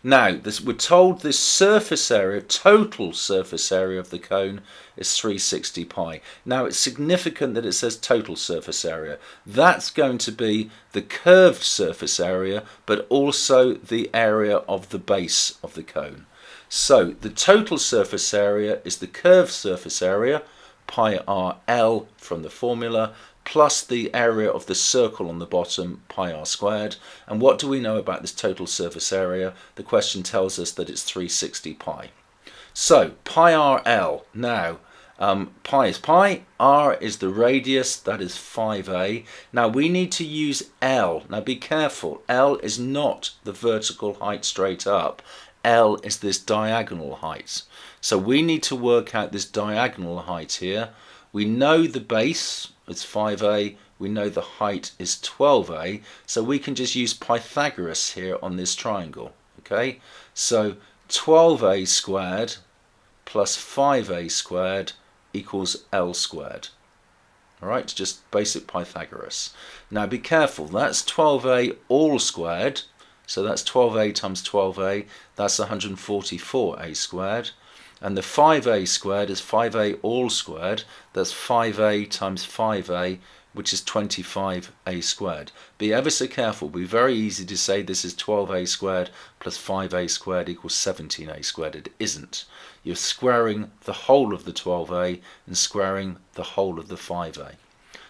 Now, we're told this surface area, total surface area of the cone is 360 pi. Now, it's significant that it says total surface area. That's going to be the curved surface area, but also the area of the base of the cone. So, the total surface area is the curved surface area, pi r L from the formula, plus the area of the circle on the bottom, pi r squared. And what do we know about this total surface area? The question tells us that it's 360 pi. So, pi r L. Now, pi is pi, r is the radius, that is 5a. Now, we need to use L. Now, be careful. L is not the vertical height straight up. L is this diagonal height. So, we need to work out this diagonal height here. We know the base is 5a, we know the height is 12a, so we can just use Pythagoras here on this triangle, okay? So 12a squared plus 5a squared equals L squared. All right, just basic Pythagoras. Now be careful, that's 12a all squared, so that's 12a times 12a, that's 144a squared. And the 5a squared is 5a all squared. That's 5a times 5a, which is 25a squared. Be ever so careful. Be very easy to say this is 12a squared plus 5a squared equals 17a squared. It isn't. You're squaring the whole of the 12a and squaring the whole of the 5a.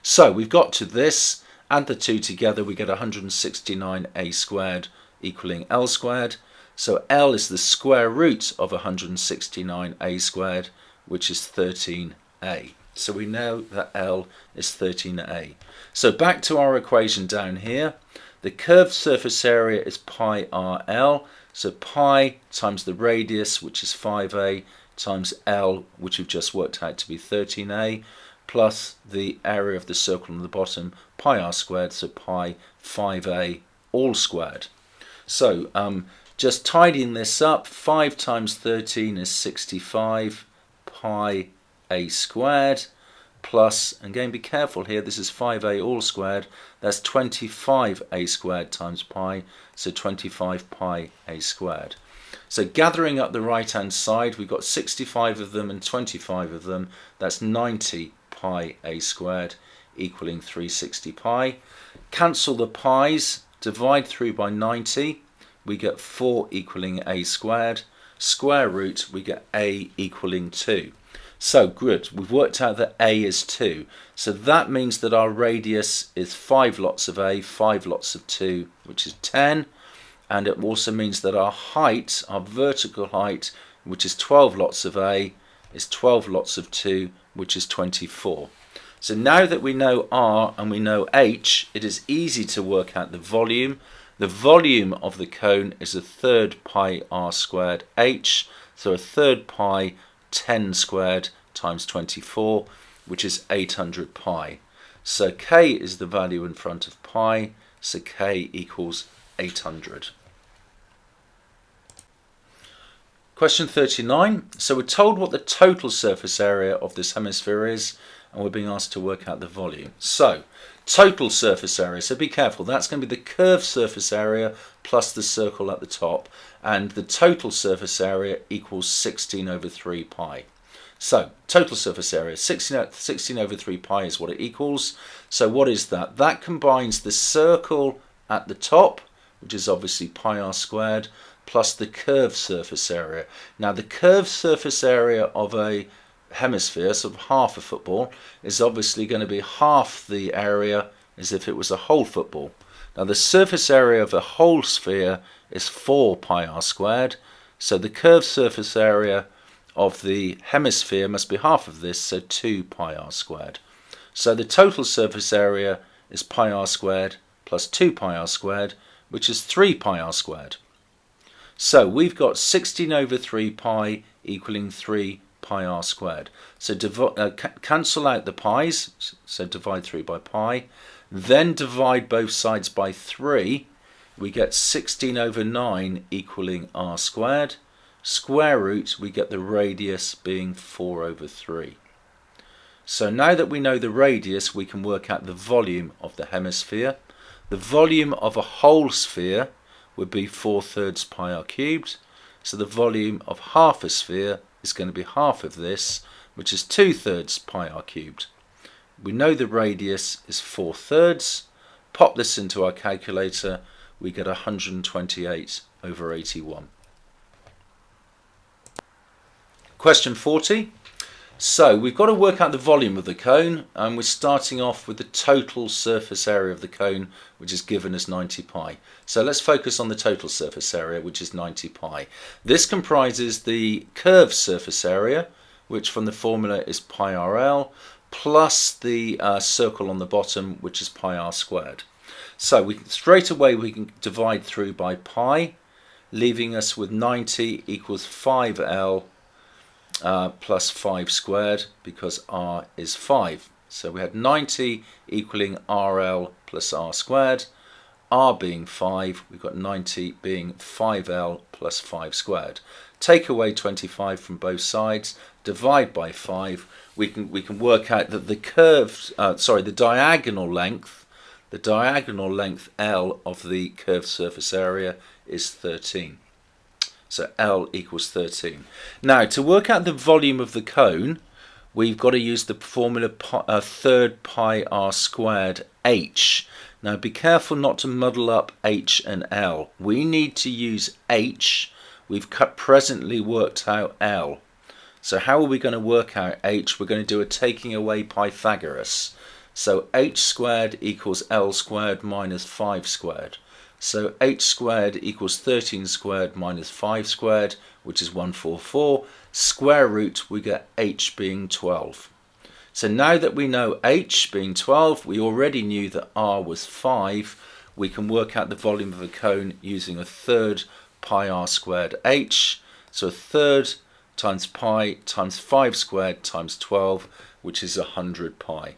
So we've got to this. Add the two together, we get 169a squared equaling L squared. So L is the square root of 169a squared, which is 13a. So we know that L is 13a. So back to our equation down here. The curved surface area is pi RL. So pi times the radius, which is 5a, times L, which we've just worked out to be 13a, plus the area of the circle on the bottom, pi r squared, so pi 5a all squared. So just tidying this up, 5 times 13 is 65 pi a squared, plus, again be careful here, this is 5a all squared, that's 25a squared times pi, so 25 pi a squared. So gathering up the right hand side, we've got 65 of them and 25 of them, that's 90 pi a squared equaling 360 pi. Cancel the pi's, divide through by 90, we get 4 equaling a squared. Square root, we get a equaling 2. So good, we've worked out that a is 2. So that means that our radius is 5 lots of a, 5 lots of 2, which is 10. And it also means that our height, our vertical height, which is 12 lots of a, is 12 lots of 2, which is 24. So now that we know r and we know h, it is easy to work out the volume. The volume of the cone is a third pi r squared h, so a third pi 10 squared times 24, which is 800 pi. So k is the value in front of pi, so k equals 800. Question 39. So we're told what the total surface area of this hemisphere is, and we're being asked to work out the volume. So, total surface area, so be careful, that's going to be the curved surface area plus the circle at the top, and the total surface area equals 16 over 3 pi. So, total surface area, 16 over 3 pi is what it equals. So what is that? That combines the circle at the top, which is obviously pi r squared, plus the curved surface area. Now the curved surface area of a hemisphere, sort of half a football, is obviously going to be half the area as if it was a whole football. Now the surface area of a whole sphere is 4 pi r squared, so the curved surface area of the hemisphere must be half of this, so 2 pi r squared. So the total surface area is pi r squared plus 2 pi r squared, which is 3 pi r squared. So we've got 16 over 3 pi equaling 3 pi r squared. So cancel out the pi's, so divide through by pi, then divide both sides by 3, we get 16 over 9 equaling r squared. Square root, we get the radius being 4 over 3. So now that we know the radius, we can work out the volume of the hemisphere. The volume of a whole sphere would be 4/3 pi r cubed. So the volume of half a sphere is going to be half of this, which is 2/3 pi r cubed. We know the radius is 4/3. Pop this into our calculator, we get 128 over 81. Question 40. So we've got to work out the volume of the cone, and we're starting off with the total surface area of the cone, which is given as 90 pi. So let's focus on the total surface area, which is 90 pi. This comprises the curved surface area, which from the formula is pi rl, plus the circle on the bottom, which is pi r squared. So straight away we can divide through by pi, leaving us with 90 equals 5l plus 5 squared, because r is 5. So we had 90 equaling rl plus r squared, r being 5, we've got 90 being 5l plus 5 squared. Take away 25 from both sides, divide by 5, we can work out that the diagonal length L of the curved surface area is 13. So L equals 13. Now, to work out the volume of the cone, we've got to use the formula third pi r squared h. Now, be careful not to muddle up h and L. We need to use h. We've presently worked out L. So how are we going to work out h? We're going to do a taking away Pythagoras. So h squared equals L squared minus 5 squared. So h squared equals 13 squared minus 5 squared, which is 144. Square root, we get h being 12. So now that we know h being 12, we already knew that r was 5. We can work out the volume of a cone using a third pi r squared h. So a third times pi times 5 squared times 12, which is 100 pi.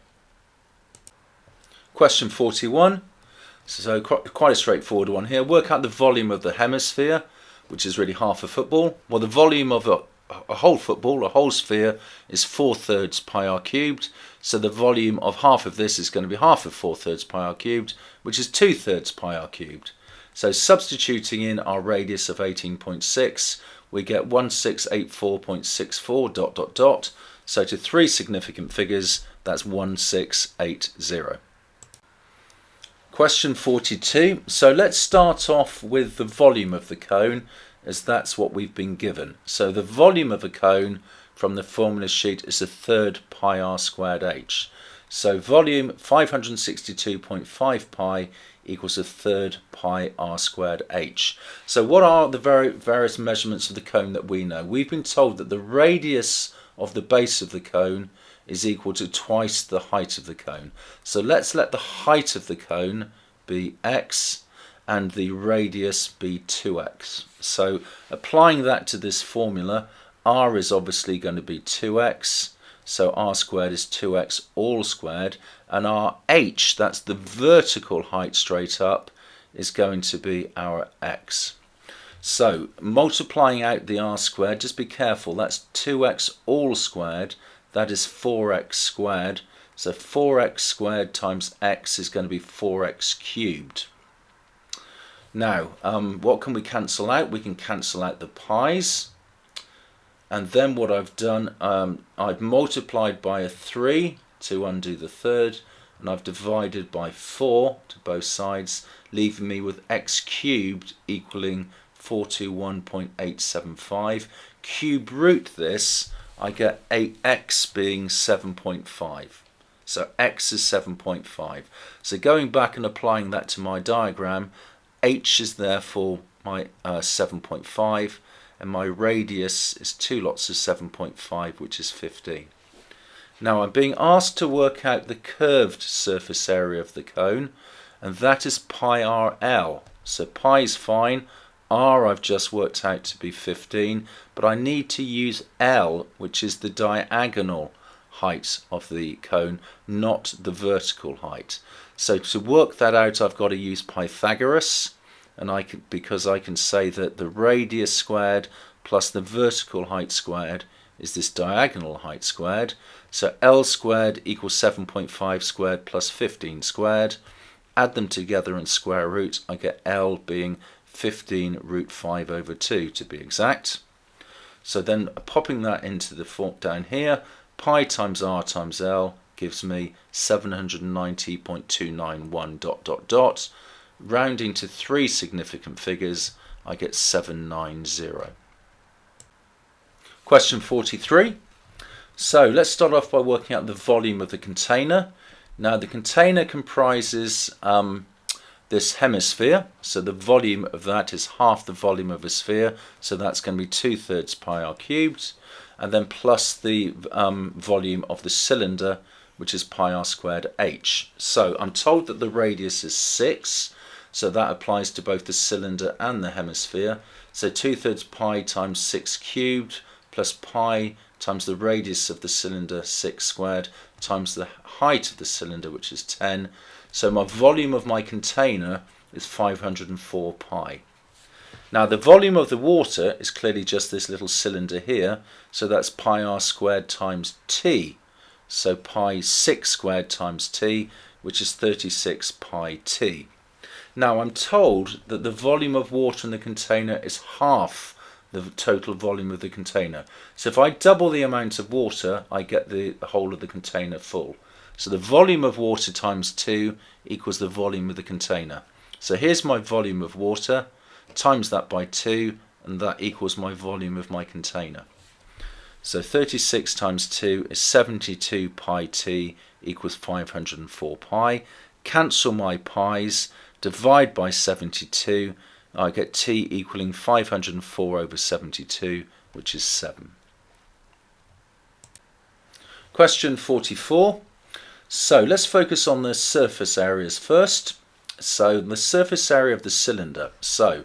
Question 41. So quite a straightforward one here. Work out the volume of the hemisphere, which is really half a football. Well, the volume of a whole football, a whole sphere, is 4/3 pi r cubed. So the volume of half of this is going to be half of 4/3 pi r cubed, which is 2/3 pi r cubed. So substituting in our radius of 18.6, we get 1684.64 dot dot dot. So to three significant figures, that's 1680. Question 42. So let's start off with the volume of the cone, as that's what we've been given. So the volume of a cone from the formula sheet is a third pi r squared h. So volume 562.5 pi equals a third pi r squared h. So what are the various measurements of the cone that we know? We've been told that the radius of the base of the cone is equal to twice the height of the cone. So let's let the height of the cone be x and the radius be 2x. So applying that to this formula, r is obviously going to be 2x, so r squared is 2x all squared, and our h, that's the vertical height straight up, is going to be our x. So multiplying out the r squared, just be careful, that's 2x all squared, that is 4x squared. So 4x squared times x is going to be 4x cubed. Now, what can we cancel out? We can cancel out the pi's. And then what I've done, I've multiplied by a 3 to undo the third, and I've divided by 4 to both sides, leaving me with x cubed equaling 421.875. Cube root this, I get 8x being 7.5. So x is 7.5. So going back and applying that to my diagram, h is therefore my 7.5, and my radius is 2 lots of 7.5, which is 15. Now I'm being asked to work out the curved surface area of the cone, and that is pi r L. So pi is fine, r I've just worked out to be 15, but I need to use L, which is the diagonal height of the cone, not the vertical height. So to work that out, I've got to use Pythagoras, and because I can say that the radius squared plus the vertical height squared is this diagonal height squared. So L squared equals 7.5 squared plus 15 squared. Add them together and square root, I get L being 15 root 5 over 2 to be exact. So then popping that into the form down here, pi times r times L gives me 790.291 dot dot dot. Rounding to three significant figures, I get 790. Question 43. So let's start off by working out the volume of the container. Now the container comprises this hemisphere, so the volume of that is half the volume of a sphere, so that's going to be 2/3 pi r cubed, and then plus the volume of the cylinder, which is pi r squared h. So I'm told that the radius is 6, so that applies to both the cylinder and the hemisphere. So 2/3 pi times 6 cubed plus pi times the radius of the cylinder, 6 squared, times the height of the cylinder, which is 10. So my volume of my container is 504 pi. Now the volume of the water is clearly just this little cylinder here, so that's pi r squared times t. So pi 6 squared times t, which is 36 pi t. Now I'm told that the volume of water in the container is half the total volume of the container. So if I double the amount of water, I get the whole of the container full. So the volume of water times 2 equals the volume of the container. So here's my volume of water, times that by 2, and that equals my volume of my container. So 36 times 2 is 72 pi t equals 504 pi. Cancel my pi's, divide by 72, I get t equaling 504 over 72, which is 7. Question 44. So let's focus on the surface areas first. So the surface area of the cylinder. So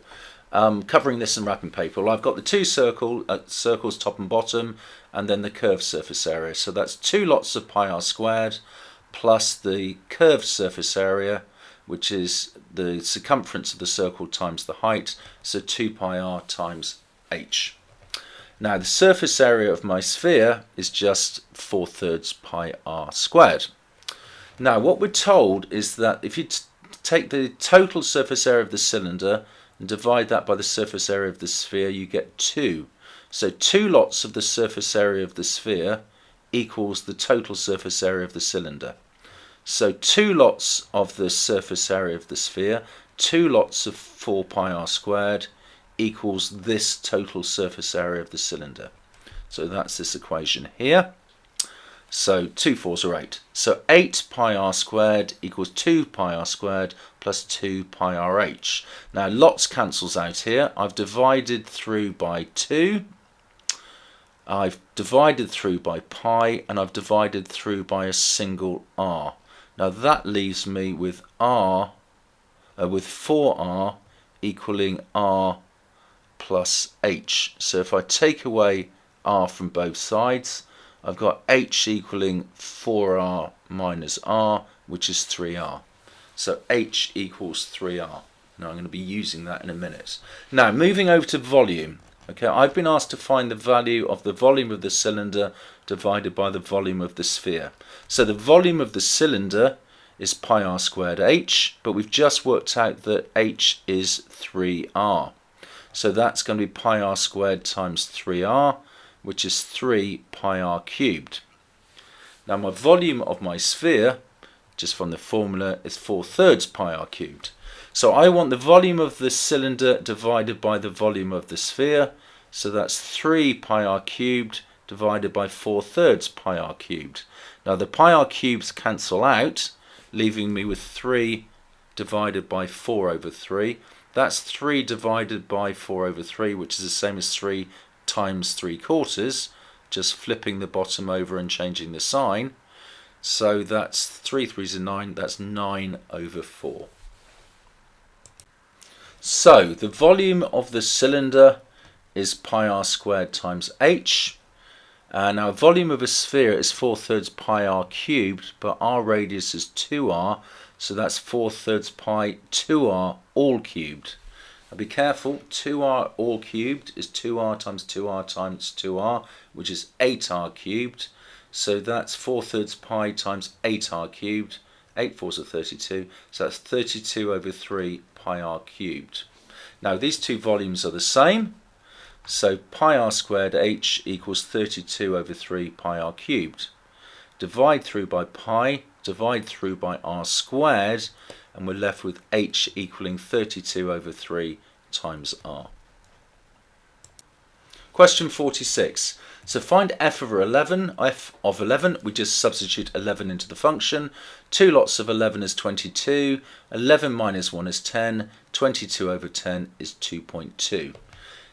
covering this in wrapping paper, well, I've got the two circles top and bottom, and then the curved surface area. So that's 2 lots of pi r squared plus the curved surface area, which is the circumference of the circle times the height, so 2 pi r times h. Now the surface area of my sphere is just 4/3 pi r squared. Now what we're told is that if you take the total surface area of the cylinder and divide that by the surface area of the sphere, you get 2. So 2 lots of the surface area of the sphere equals the total surface area of the cylinder. So 2 lots of the surface area of the sphere, 2 lots of 4 pi r squared equals this total surface area of the cylinder. So that's this equation here. So 2 4s are 8. So 8 pi r squared equals 2 pi r squared plus 2 pi r h. Now lots cancels out here. I've divided through by 2. I've divided through by pi, and I've divided through by a single r. Now that leaves me with with 4r equaling r plus h. So if I take away r from both sides, I've got h equaling 4r minus r, which is 3r. So h equals 3r. Now I'm going to be using that in a minute. Now moving over to volume. Okay, I've been asked to find the value of the volume of the cylinder divided by the volume of the sphere. So the volume of the cylinder is pi r squared h, but we've just worked out that h is 3r. So that's going to be pi r squared times 3r, which is 3 pi r cubed. Now my volume of my sphere, just from the formula, is 4/3 pi r cubed. So I want the volume of the cylinder divided by the volume of the sphere. So that's 3 pi r cubed divided by 4/3 pi r cubed. Now the pi r cubes cancel out, leaving me with 3 divided by 4 over 3. That's 3 divided by 4 over 3, which is the same as 3 times 3/4, just flipping the bottom over and changing the sign. So that's 3 3s are 9, that's 9 over 4. So the volume of the cylinder is pi r squared times h. And our volume of a sphere is 4/3 pi r cubed, but our radius is 2r, so that's 4/3 pi 2r all cubed. Now be careful, 2r all cubed is 2r times 2r times 2r, which is 8r cubed. So that's 4/3 pi times 8r cubed. 8 4s are 32, so that's 32 over 3 pi r cubed. Now these two volumes are the same, so pi r squared h equals 32 over 3 pi r cubed. Divide through by pi, divide through by r squared, and we're left with h equaling 32 over 3 times r. Question 46. So find f over 11. F of 11, we just substitute 11 into the function. 2 lots of 11 is 22. 11 minus 1 is 10. 22 over 10 is 2.2.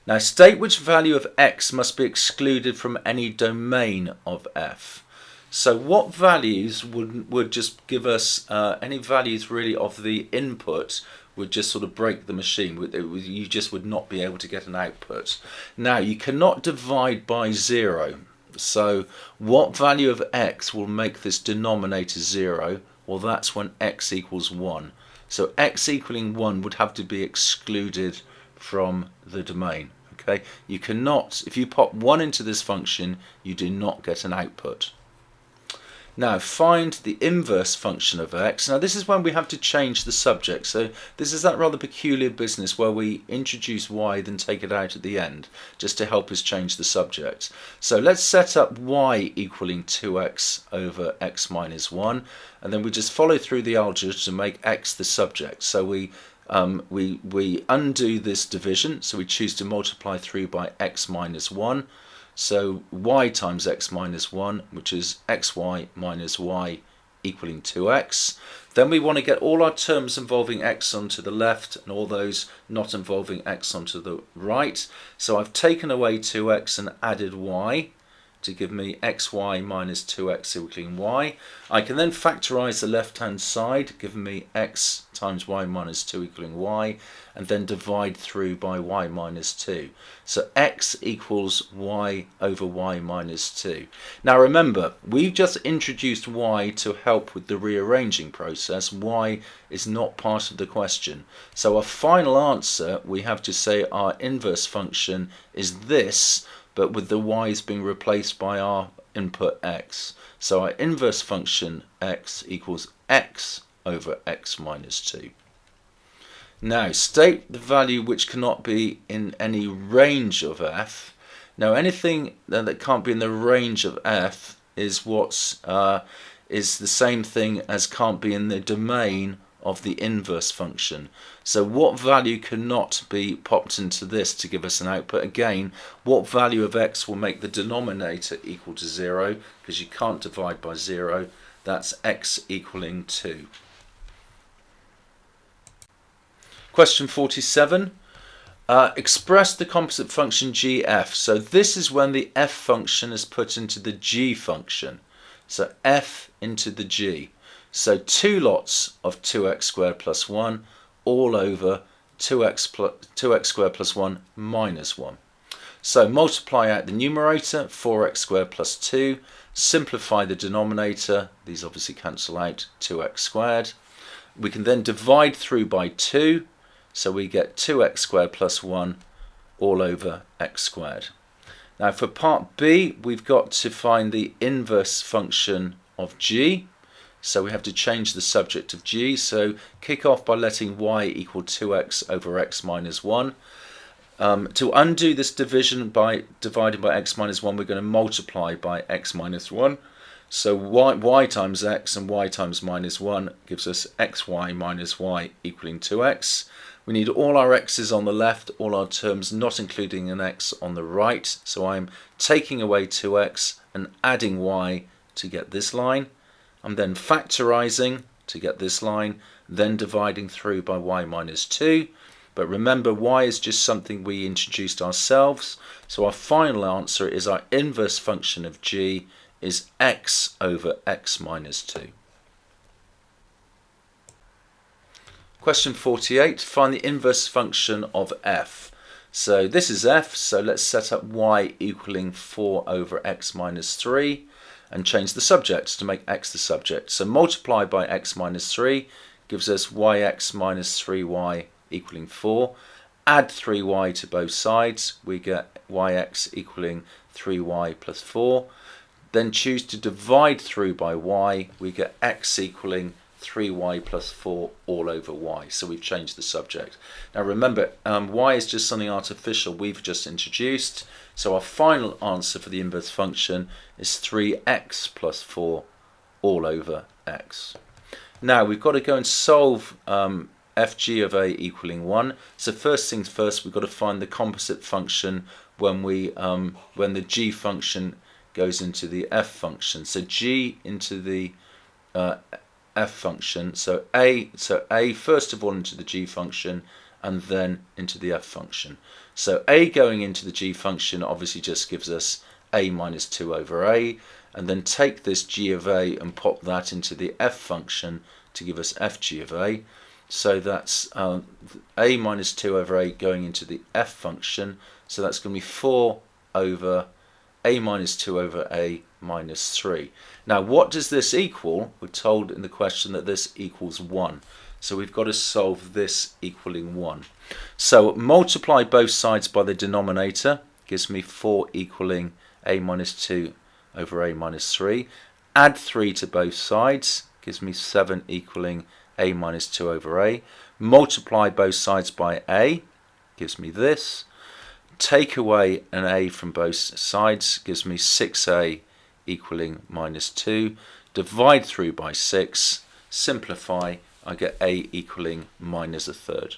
Now state which value of x must be excluded from any domain of f. So what values would just give us, any values really of the input would just sort of break the machine. You just would not be able to get an output. Now you cannot divide by 0. So what value of x will make this denominator 0? Well, that's when x equals 1. So x equaling 1 would have to be excluded from the domain. Okay, you cannot, if you pop 1 into this function, you do not get an output. Now find the inverse function of x. Now this is when we have to change the subject. So this is that rather peculiar business where we introduce y then take it out at the end just to help us change the subject. So let's set up y equaling 2x over x minus 1, and then we just follow through the algebra to make x the subject. So we undo this division, so we choose to multiply through by x minus 1. So y times x minus 1, which is xy minus y equaling 2x. Then we want to get all our terms involving x onto the left and all those not involving x onto the right. So I've taken away 2x and added y to give me xy minus 2x equaling y. I can then factorize the left hand side, giving me x times y minus 2 equaling y, and then divide through by y minus 2. So x equals y over y minus 2. Now remember, we've just introduced y to help with the rearranging process. Y is not part of the question. So our final answer, we have to say our inverse function is this, but with the y's being replaced by our input x. So our inverse function x equals x over x minus 2. Now state the value which cannot be in any range of f. Now anything that can't be in the range of f is is the same thing as can't be in the domain of the inverse function. So what value cannot be popped into this to give us an output? Again, what value of x will make the denominator equal to 0, because you can't divide by 0. That's x equaling 2. Question 47. Express the composite function gf. So this is when the f function is put into the g function. So f into the g. So two lots of 2x squared plus 1 all over 2x squared plus 1 minus 1. So multiply out the numerator, 4x squared plus 2. Simplify the denominator. These obviously cancel out, 2x squared. We can then divide through by 2. So we get 2x squared plus 1 all over x squared. Now for part B, we've got to find the inverse function of g. So we have to change the subject of g. So kick off by letting y equal 2x over x minus 1. To undo this division by dividing by x minus 1, we're going to multiply by x minus 1. So y times x and y times minus 1 gives us xy minus y equaling 2x. We need all our x's on the left, all our terms not including an x on the right. So I'm taking away 2x and adding y to get this line. I'm then factorizing to get this line, then dividing through by y minus 2. But remember, y is just something we introduced ourselves. So our final answer is our inverse function of g is x over x minus 2. Question 48, find the inverse function of f. So this is f, so let's set up y equaling 4 over x minus 3 and change the subject to make x the subject. So multiply by x minus 3 gives us yx minus 3y equaling 4. Add 3y to both sides, we get yx equaling 3y plus 4. Then choose to divide through by y, we get x equaling 3y plus 4 all over y. So we've changed the subject. Now remember, y is just something artificial we've just introduced. So our final answer for the inverse function is 3x plus 4 all over x. Now we've got to go and solve fg of a equaling 1. So first things first, we've got to find the composite function when the g function goes into the f function. So g into the f function. So a first of all into the g function and then into the f function. So a going into the g function obviously just gives us a minus 2 over a, and then take this g of a and pop that into the f function to give us fg of a. So that's a minus 2 over a going into the f function. So that's going to be 4 over a minus 2 over a minus 3. Now what does this equal? We're told in the question that this equals 1. So we've got to solve this equaling 1. So multiply both sides by the denominator, gives me 4 equaling a minus 2 over a minus 3. add 3 to both sides, gives me 7 equaling a minus 2 over a. Multiply both sides by a, gives me this. Take away an a from both sides, gives me 6a equaling minus 2. Divide through by 6, simplify, I get a equaling minus a third.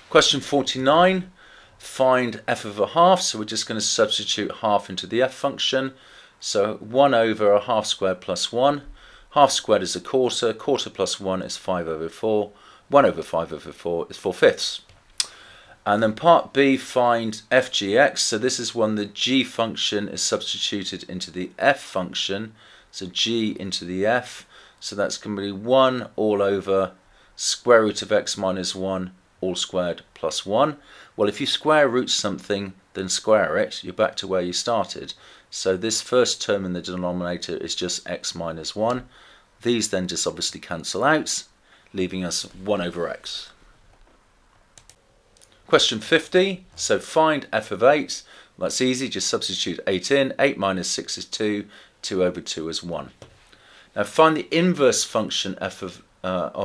Question 49, find f of a half, so we're just going to substitute half into the f function. So 1 over a half squared plus 1. Half squared is a quarter, quarter plus 1 is 5 over 4, 1 over 5 over 4 is 4/5. And then part B, find f(gx), so this is when the g function is substituted into the f function, so g into the f, so that's going to be 1 all over square root of x minus 1 all squared plus 1. Well, if you square root something, then square it, you're back to where you started. So this first term in the denominator is just x minus 1. These then just obviously cancel out, leaving us 1 over x. Question 50, so find f of 8. Well, that's easy, just substitute 8 in. 8 minus 6 is 2, 2 over 2 is 1. Now find the inverse function f of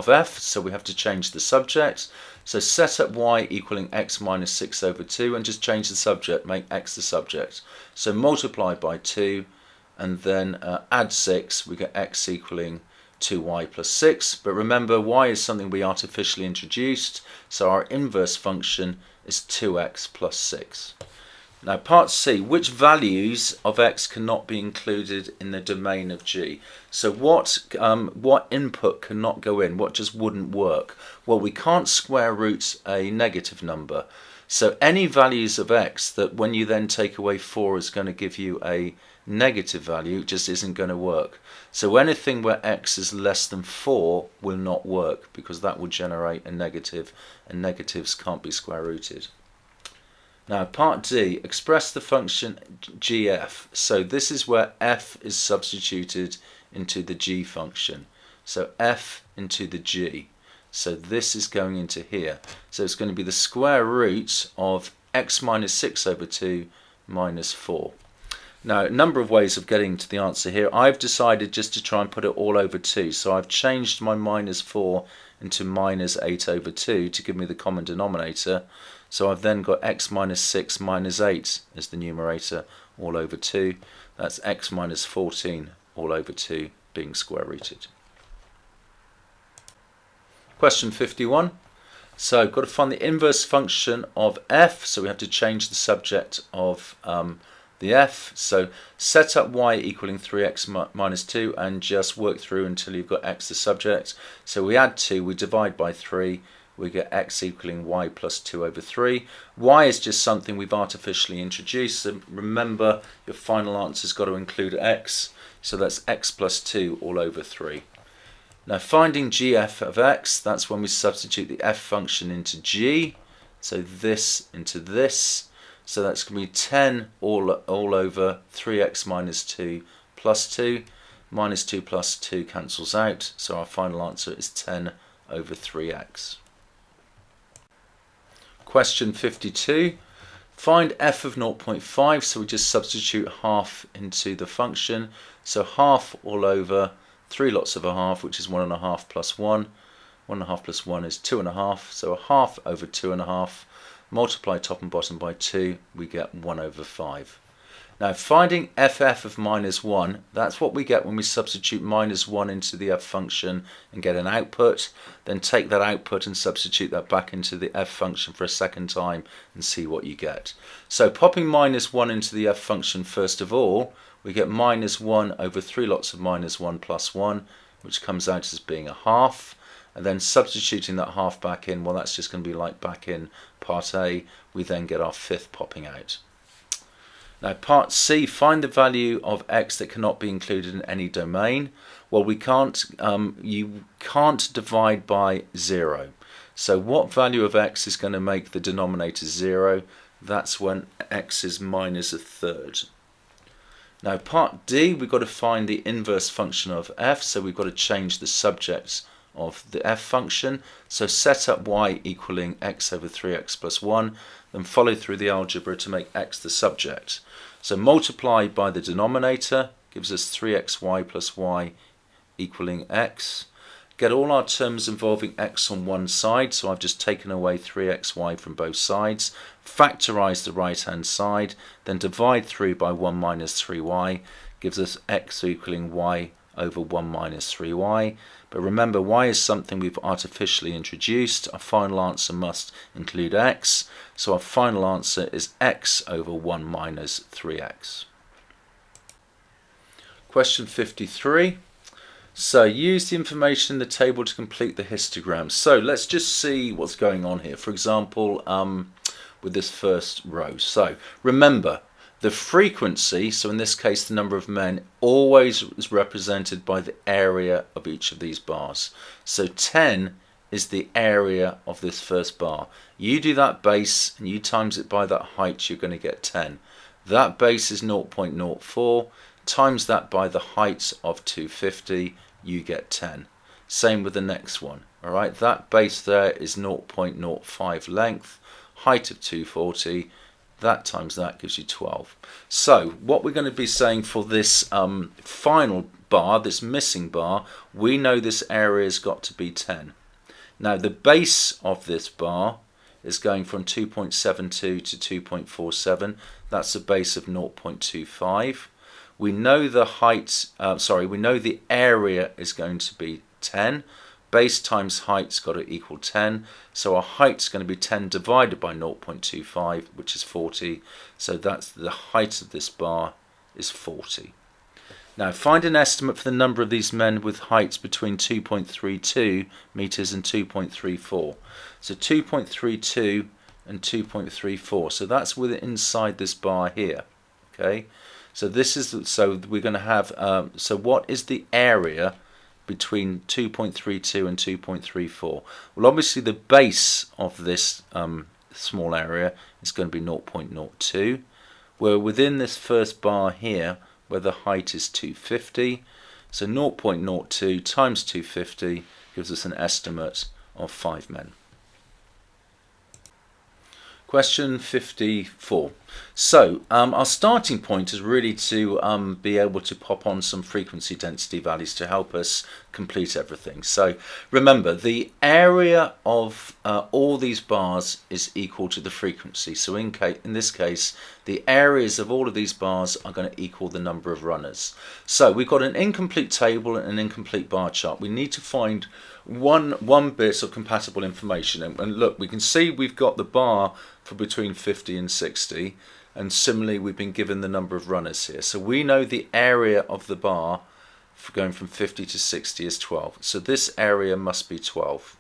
f, so we have to change the subject. So set up y equaling x minus 6 over 2 and just change the subject, make x the subject. So multiply by 2 and then add 6, we get x equaling 2y plus 6. But remember, y is something we artificially introduced, so our inverse function is 2x plus 6. Now part C, which values of x cannot be included in the domain of g? So what input cannot go in, what just wouldn't work? Well, we can't square root a negative number. So any values of x that when you then take away 4 is going to give you a negative value just isn't going to work. So anything where x is less than 4 will not work because that will generate a negative, and negatives can't be square rooted. Now part D, express the function gf. So this is where f is substituted into the g function. So f into the g. So this is going into here. So it's going to be the square root of x minus 6 over 2 minus 4. Now, a number of ways of getting to the answer here. I've decided just to try and put it all over 2. So I've changed my minus 4 into minus 8 over 2 to give me the common denominator. So I've then got x minus 6 minus 8 as the numerator all over 2. That's x minus 14 all over 2 being square rooted. Question 51. So I've got to find the inverse function of f. So we have to change the subject of the f. So set up y equaling 3x minus 2 and just work through until you've got x the subject. So we add 2, we divide by 3. We get x equaling y plus 2 over 3. Y is just something we've artificially introduced. So remember, your final answer's got to include x. So that's x plus 2 all over 3. Now finding gf of x, that's when we substitute the f function into g. So this into this. So that's going to be 10 all over 3x minus 2 plus 2. Minus 2 plus 2 cancels out. So our final answer is 10 over 3x. Question 52. Find f of 0.5, so we just substitute half into the function. So half all over 3 lots of a half, which is 1.5 plus 1. 1.5 plus 1 is 2.5, so a half over 2.5. Multiply top and bottom by 2, we get 1 over 5. Now finding ff of minus 1, that's what we get when we substitute minus 1 into the f function and get an output. Then take that output and substitute that back into the f function for a second time and see what you get. So popping minus 1 into the f function first of all, we get minus 1 over 3 lots of minus 1 plus 1, which comes out as being a half. And then substituting that half back in, well, that's just going to be like back in part A. We then get our fifth popping out. Now part C, find the value of x that cannot be included in any domain. Well, we can't. You can't divide by 0. So what value of x is going to make the denominator 0? That's when x is minus a third. Now part D, we've got to find the inverse function of f. So we've got to change the subject of the f function. So set up y equaling x over 3x plus 1, then follow through the algebra to make x the subject. So multiply by the denominator, gives us 3xy plus y equaling x. Get all our terms involving x on one side, so I've just taken away 3xy from both sides. Factorise the right hand side, then divide through by 1 minus 3y, gives us x equaling y over 1 minus 3y. But remember, y is something we've artificially introduced. Our final answer must include x, so our final answer is x over 1 minus 3x. Question 53. So use the information in the table to complete the histogram. So let's just see what's going on here. For example, with this first row. So remember, the frequency, so in this case the number of men, always is represented by the area of each of these bars. So 10 is the area of this first bar. You do that base and you times it by that height, you're going to get 10. That base is 0.04. Times that by the height of 250, you get 10. Same with the next one. Alright, that base there is 0.05 length, height of 240, that times that gives you 12. So what we're going to be saying for this final bar, this missing bar, we know this area's got to be 10. Now the base of this bar is going from 2.72 to 2.47, that's a base of 0.25. We know the height, we know the area is going to be 10. Base times height's got to equal 10. So our height's going to be 10 divided by 0.25, which is 40. So that's the height of this bar is 40. Now find an estimate for the number of these men with heights between 2.32 meters and 2.34. So 2.32 and 2.34. So that's within inside this bar here. Okay. So this is, so we're going to have, so what is the area between 2.32 and 2.34? Well, obviously the base of this small area is going to be 0.02. We're within this first bar here where the height is 250. So 0.02 times 250 gives us an estimate of 5 men. Question 54. So our starting point is really to be able to pop on some frequency density values to help us complete everything. So remember, the area of all these bars is equal to the frequency. So in this case, the areas of all of these bars are going to equal the number of runners. So we've got an incomplete table and an incomplete bar chart. We need to find one bit of compatible information, and look, we can see we've got the bar for between 50 and 60, and similarly we've been given the number of runners here. So we know the area of the bar for going from 50 to 60 is 12. So this area must be 12.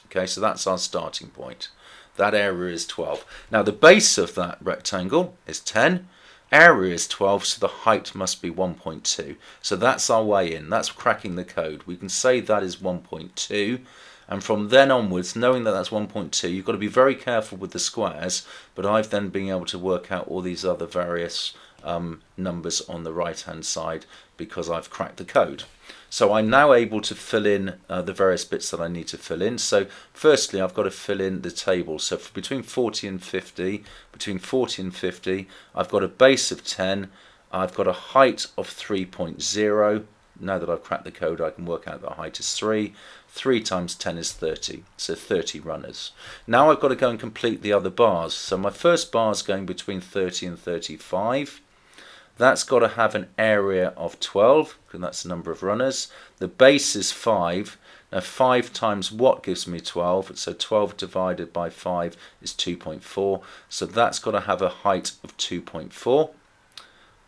Okay, so that's our starting point. That area is 12. Now the base of that rectangle is 10. Area is 12, so the height must be 1.2. So that's our way in. That's cracking the code. We can say that is 1.2. And from then onwards, knowing that that's 1.2, you've got to be very careful with the squares, but I've then been able to work out all these other various numbers on the right hand side because I've cracked the code. So I'm now able to fill in the various bits that I need to fill in. So firstly, I've got to fill in the table. So for between 40 and 50, I've got a base of 10, I've got a height of 3.0. Now that I've cracked the code, I can work out that height is 3. 3 times 10 is 30, so 30 runners. Now I've got to go and complete the other bars. So my first bar is going between 30 and 35. That's got to have an area of 12, because that's the number of runners. The base is 5. Now 5 times what gives me 12? So 12 divided by 5 is 2.4. So that's got to have a height of 2.4.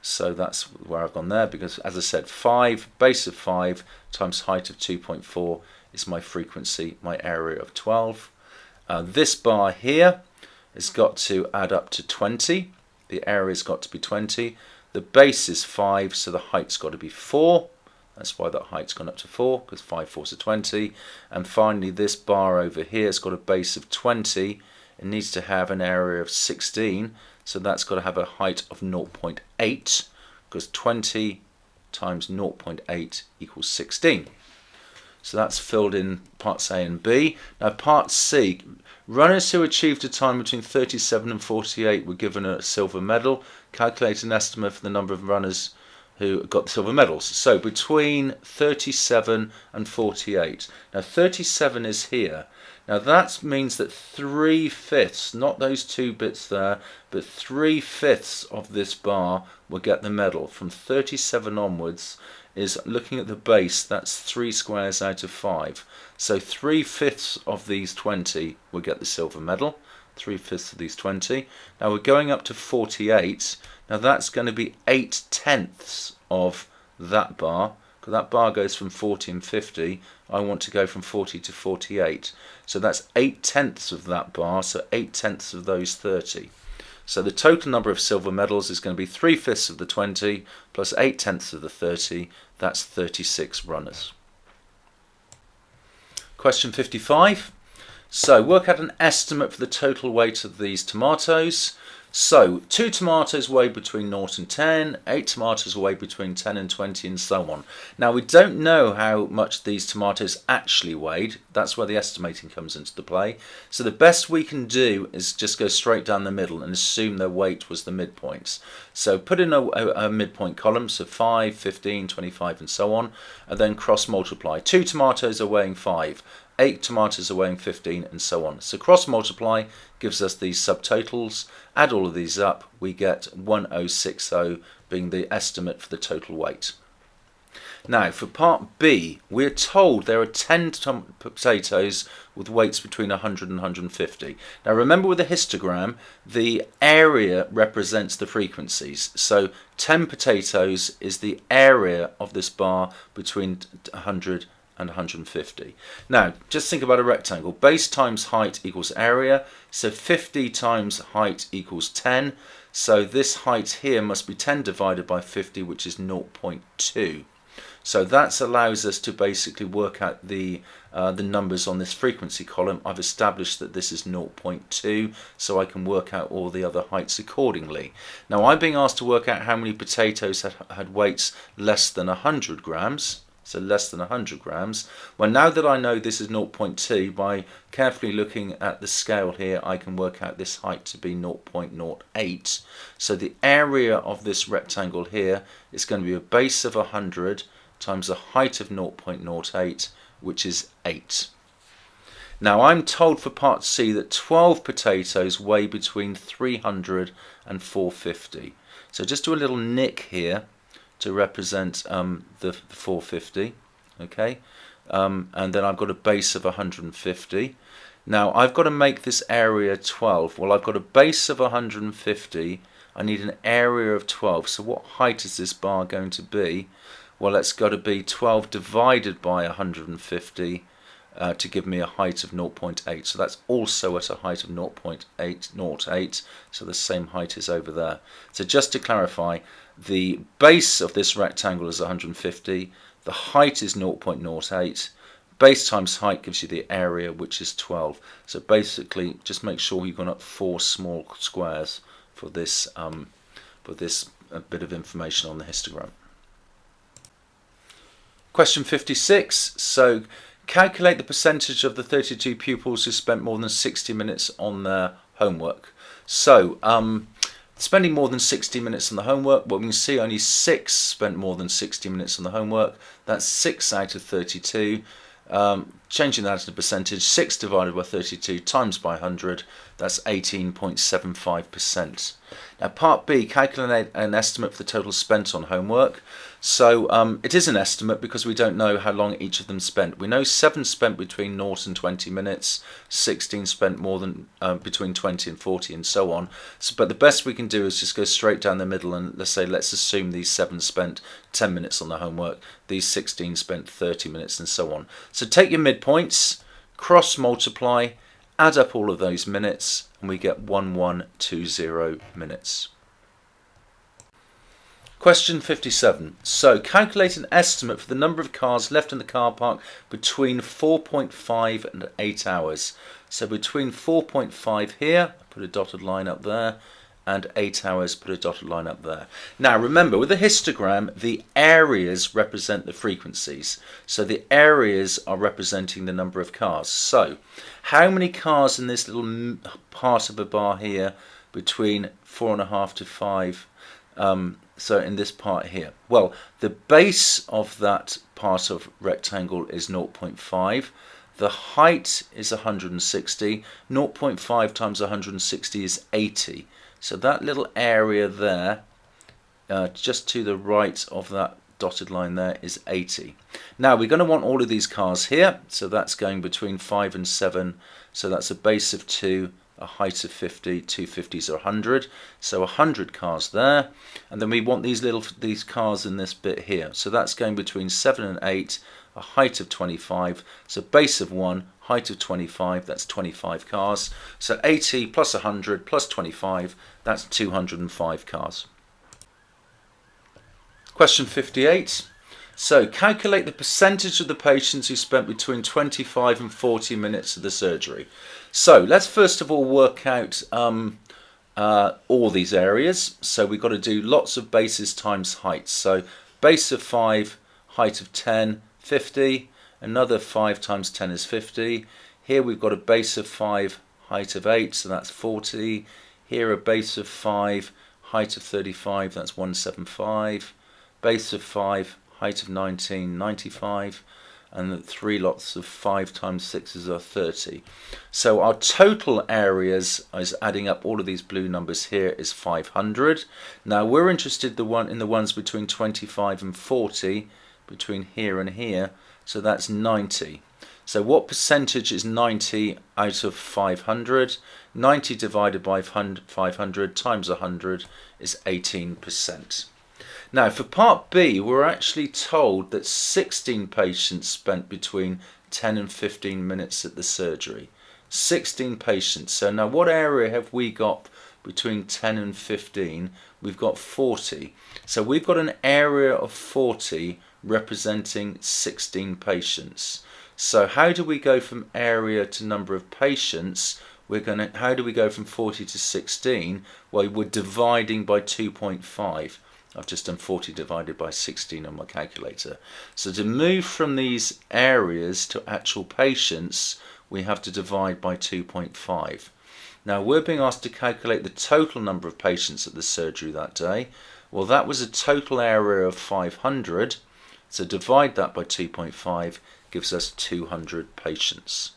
So that's where I've gone there, because as I said, 5, base of 5 times height of 2.4 is my frequency, my area of 12. This bar here has got to add up to 20. The area's got to be 20. The base is 5, so the height's got to be 4. That's why that height's gone up to 4, because 5 4s are 20. And finally, this bar over here has got a base of 20. It needs to have an area of 16, so that's got to have a height of 0.8, because 20 times 0.8 equals 16. So that's filled in parts A and B. Now part C, runners who achieved a time between 37 and 48 were given a silver medal. Calculate an estimate for the number of runners who got the silver medals. So between 37 and 48. Now 37 is here. Now that means that 3/5, not those 2 bits there, but 3/5 of this bar will get the medal. From 37 onwards is, looking at the base, that's 3 squares out of 5. So 3/5 of these 20 will get the silver medal. 3/5 of these 20. Now we're going up to 48. Now that's going to be 8/10 of that bar, because that bar goes from 40 and 50. I want to go from 40 to 48. So that's 8/10 of that bar, so 8/10 of those 30. So the total number of silver medals is going to be 3/5 of the 20 plus 8/10 of the 30. That's 36 runners. Question 55. So work out an estimate for the total weight of these tomatoes. So 2 tomatoes weigh between 0 and 10, 8 tomatoes weigh between 10 and 20, and so on. Now we don't know how much these tomatoes actually weighed. That's where the estimating comes into the play. So the best we can do is just go straight down the middle and assume their weight was the midpoints. So put in a midpoint column, so 5, 15, 25 and so on, and then cross multiply. 2 tomatoes are weighing 5. 8 tomatoes are weighing 15 and so on. So cross multiply gives us these subtotals. Add all of these up, we get 1060 being the estimate for the total weight. Now for part B, we're told there are 10 potatoes with weights between 100 and 150. Now remember, with a histogram, the area represents the frequencies. So 10 potatoes is the area of this bar between 100 and 150. Now just think about a rectangle. Base times height equals area, so 50 times height equals 10. So this height here must be 10 divided by 50, which is 0.2. So that allows us to basically work out the numbers on this frequency column. I've established that this is 0.2, so I can work out all the other heights accordingly. Now I'm being asked to work out how many potatoes had weights less than 100 grams. So less than 100 grams. Well, now that I know this is 0.2, by carefully looking at the scale here, I can work out this height to be 0.08. So the area of this rectangle here is going to be a base of 100 times a height of 0.08, which is 8. Now I'm told for part C that 12 potatoes weigh between 300 and 450. So just do a little nick here to represent the 450, okay, and then I've got a base of 150. Now I've got to make this area 12. Well, I've got a base of 150. I need an area of 12. So what height is this bar going to be? Well, it's got to be 12 divided by 150 to give me a height of 0.8. So that's also at a height of 0.808. So the same height is over there. So just to clarify, the base of this rectangle is 150. The height is 0.08. Base times height gives you the area, which is 12. So basically, just make sure you've gone up 4 small squares for this bit of information on the histogram. Question 56. So calculate the percentage of the 32 pupils who spent more than 60 minutes on their homework. So spending more than 60 minutes on the homework, well, we can see only 6 spent more than 60 minutes on the homework. That's 6 out of 32. Changing that into percentage, 6 divided by 32 times by 100, that's 18.75%. Now part B, calculate an estimate for the total spent on homework. So it is an estimate because we don't know how long each of them spent. We know 7 spent between 0 and 20 minutes, 16 spent more than between 20 and 40 and so on. So, but the best we can do is just go straight down the middle and let's assume these 7 spent 10 minutes on the homework, these 16 spent 30 minutes and so on. So take your midpoints, cross multiply, add up all of those minutes, and we get 1120 minutes. Question 57. So calculate an estimate for the number of cars left in the car park between 4.5 and 8 hours. So between 4.5 here, put a dotted line up there, and 8 hours, put a dotted line up there. Now remember, with a histogram, the areas represent the frequencies. So the areas are representing the number of cars. So how many cars in this little part of a bar here between 4.5 to 5 So in this part here, well, the base of that part of rectangle is 0.5. The height is 160. 0.5 times 160 is 80. So that little area there, just to the right of that dotted line there, is 80. Now we're going to want all of these cars here, so that's going between 5 and 7, so that's a base of 2, a height of 50, 250s are 100, so 100 cars there, and then we want these cars in this bit here, so that's going between 7 and 8, a height of 25, so base of 1, height of 25, that's 25 cars, so 80 plus 100 plus 25, that's 205 cars. Question 58. So calculate the percentage of the patients who spent between 25 and 40 minutes at the surgery. So let's first of all work out all these areas. So we've got to do lots of bases times heights. So base of 5, height of 10, 50. Another 5 times 10 is 50. Here we've got a base of 5, height of 8, so that's 40. Here a base of 5, height of 35, that's 175. Base of 5, height of 19, 95, and 3 lots of 5 times 6s are 30. So our total areas, is adding up all of these blue numbers here, is 500. Now we're interested in the ones between 25 and 40, between here and here, so that's 90. So what percentage is 90 out of 500? 90 divided by 500 times 100 is 18%. Now for part B, we're actually told that 16 patients spent between 10 and 15 minutes at the surgery. 16 patients. So now what area have we got between 10 and 15? We've got 40. So we've got an area of 40 representing 16 patients. So how do we go from area to number of patients? How do we go from 40 to 16? Well, we're dividing by 2.5. I've just done 40 divided by 16 on my calculator. So to move from these areas to actual patients, we have to divide by 2.5. Now we're being asked to calculate the total number of patients at the surgery that day. Well, that was a total area of 500. So divide that by 2.5 gives us 200 patients.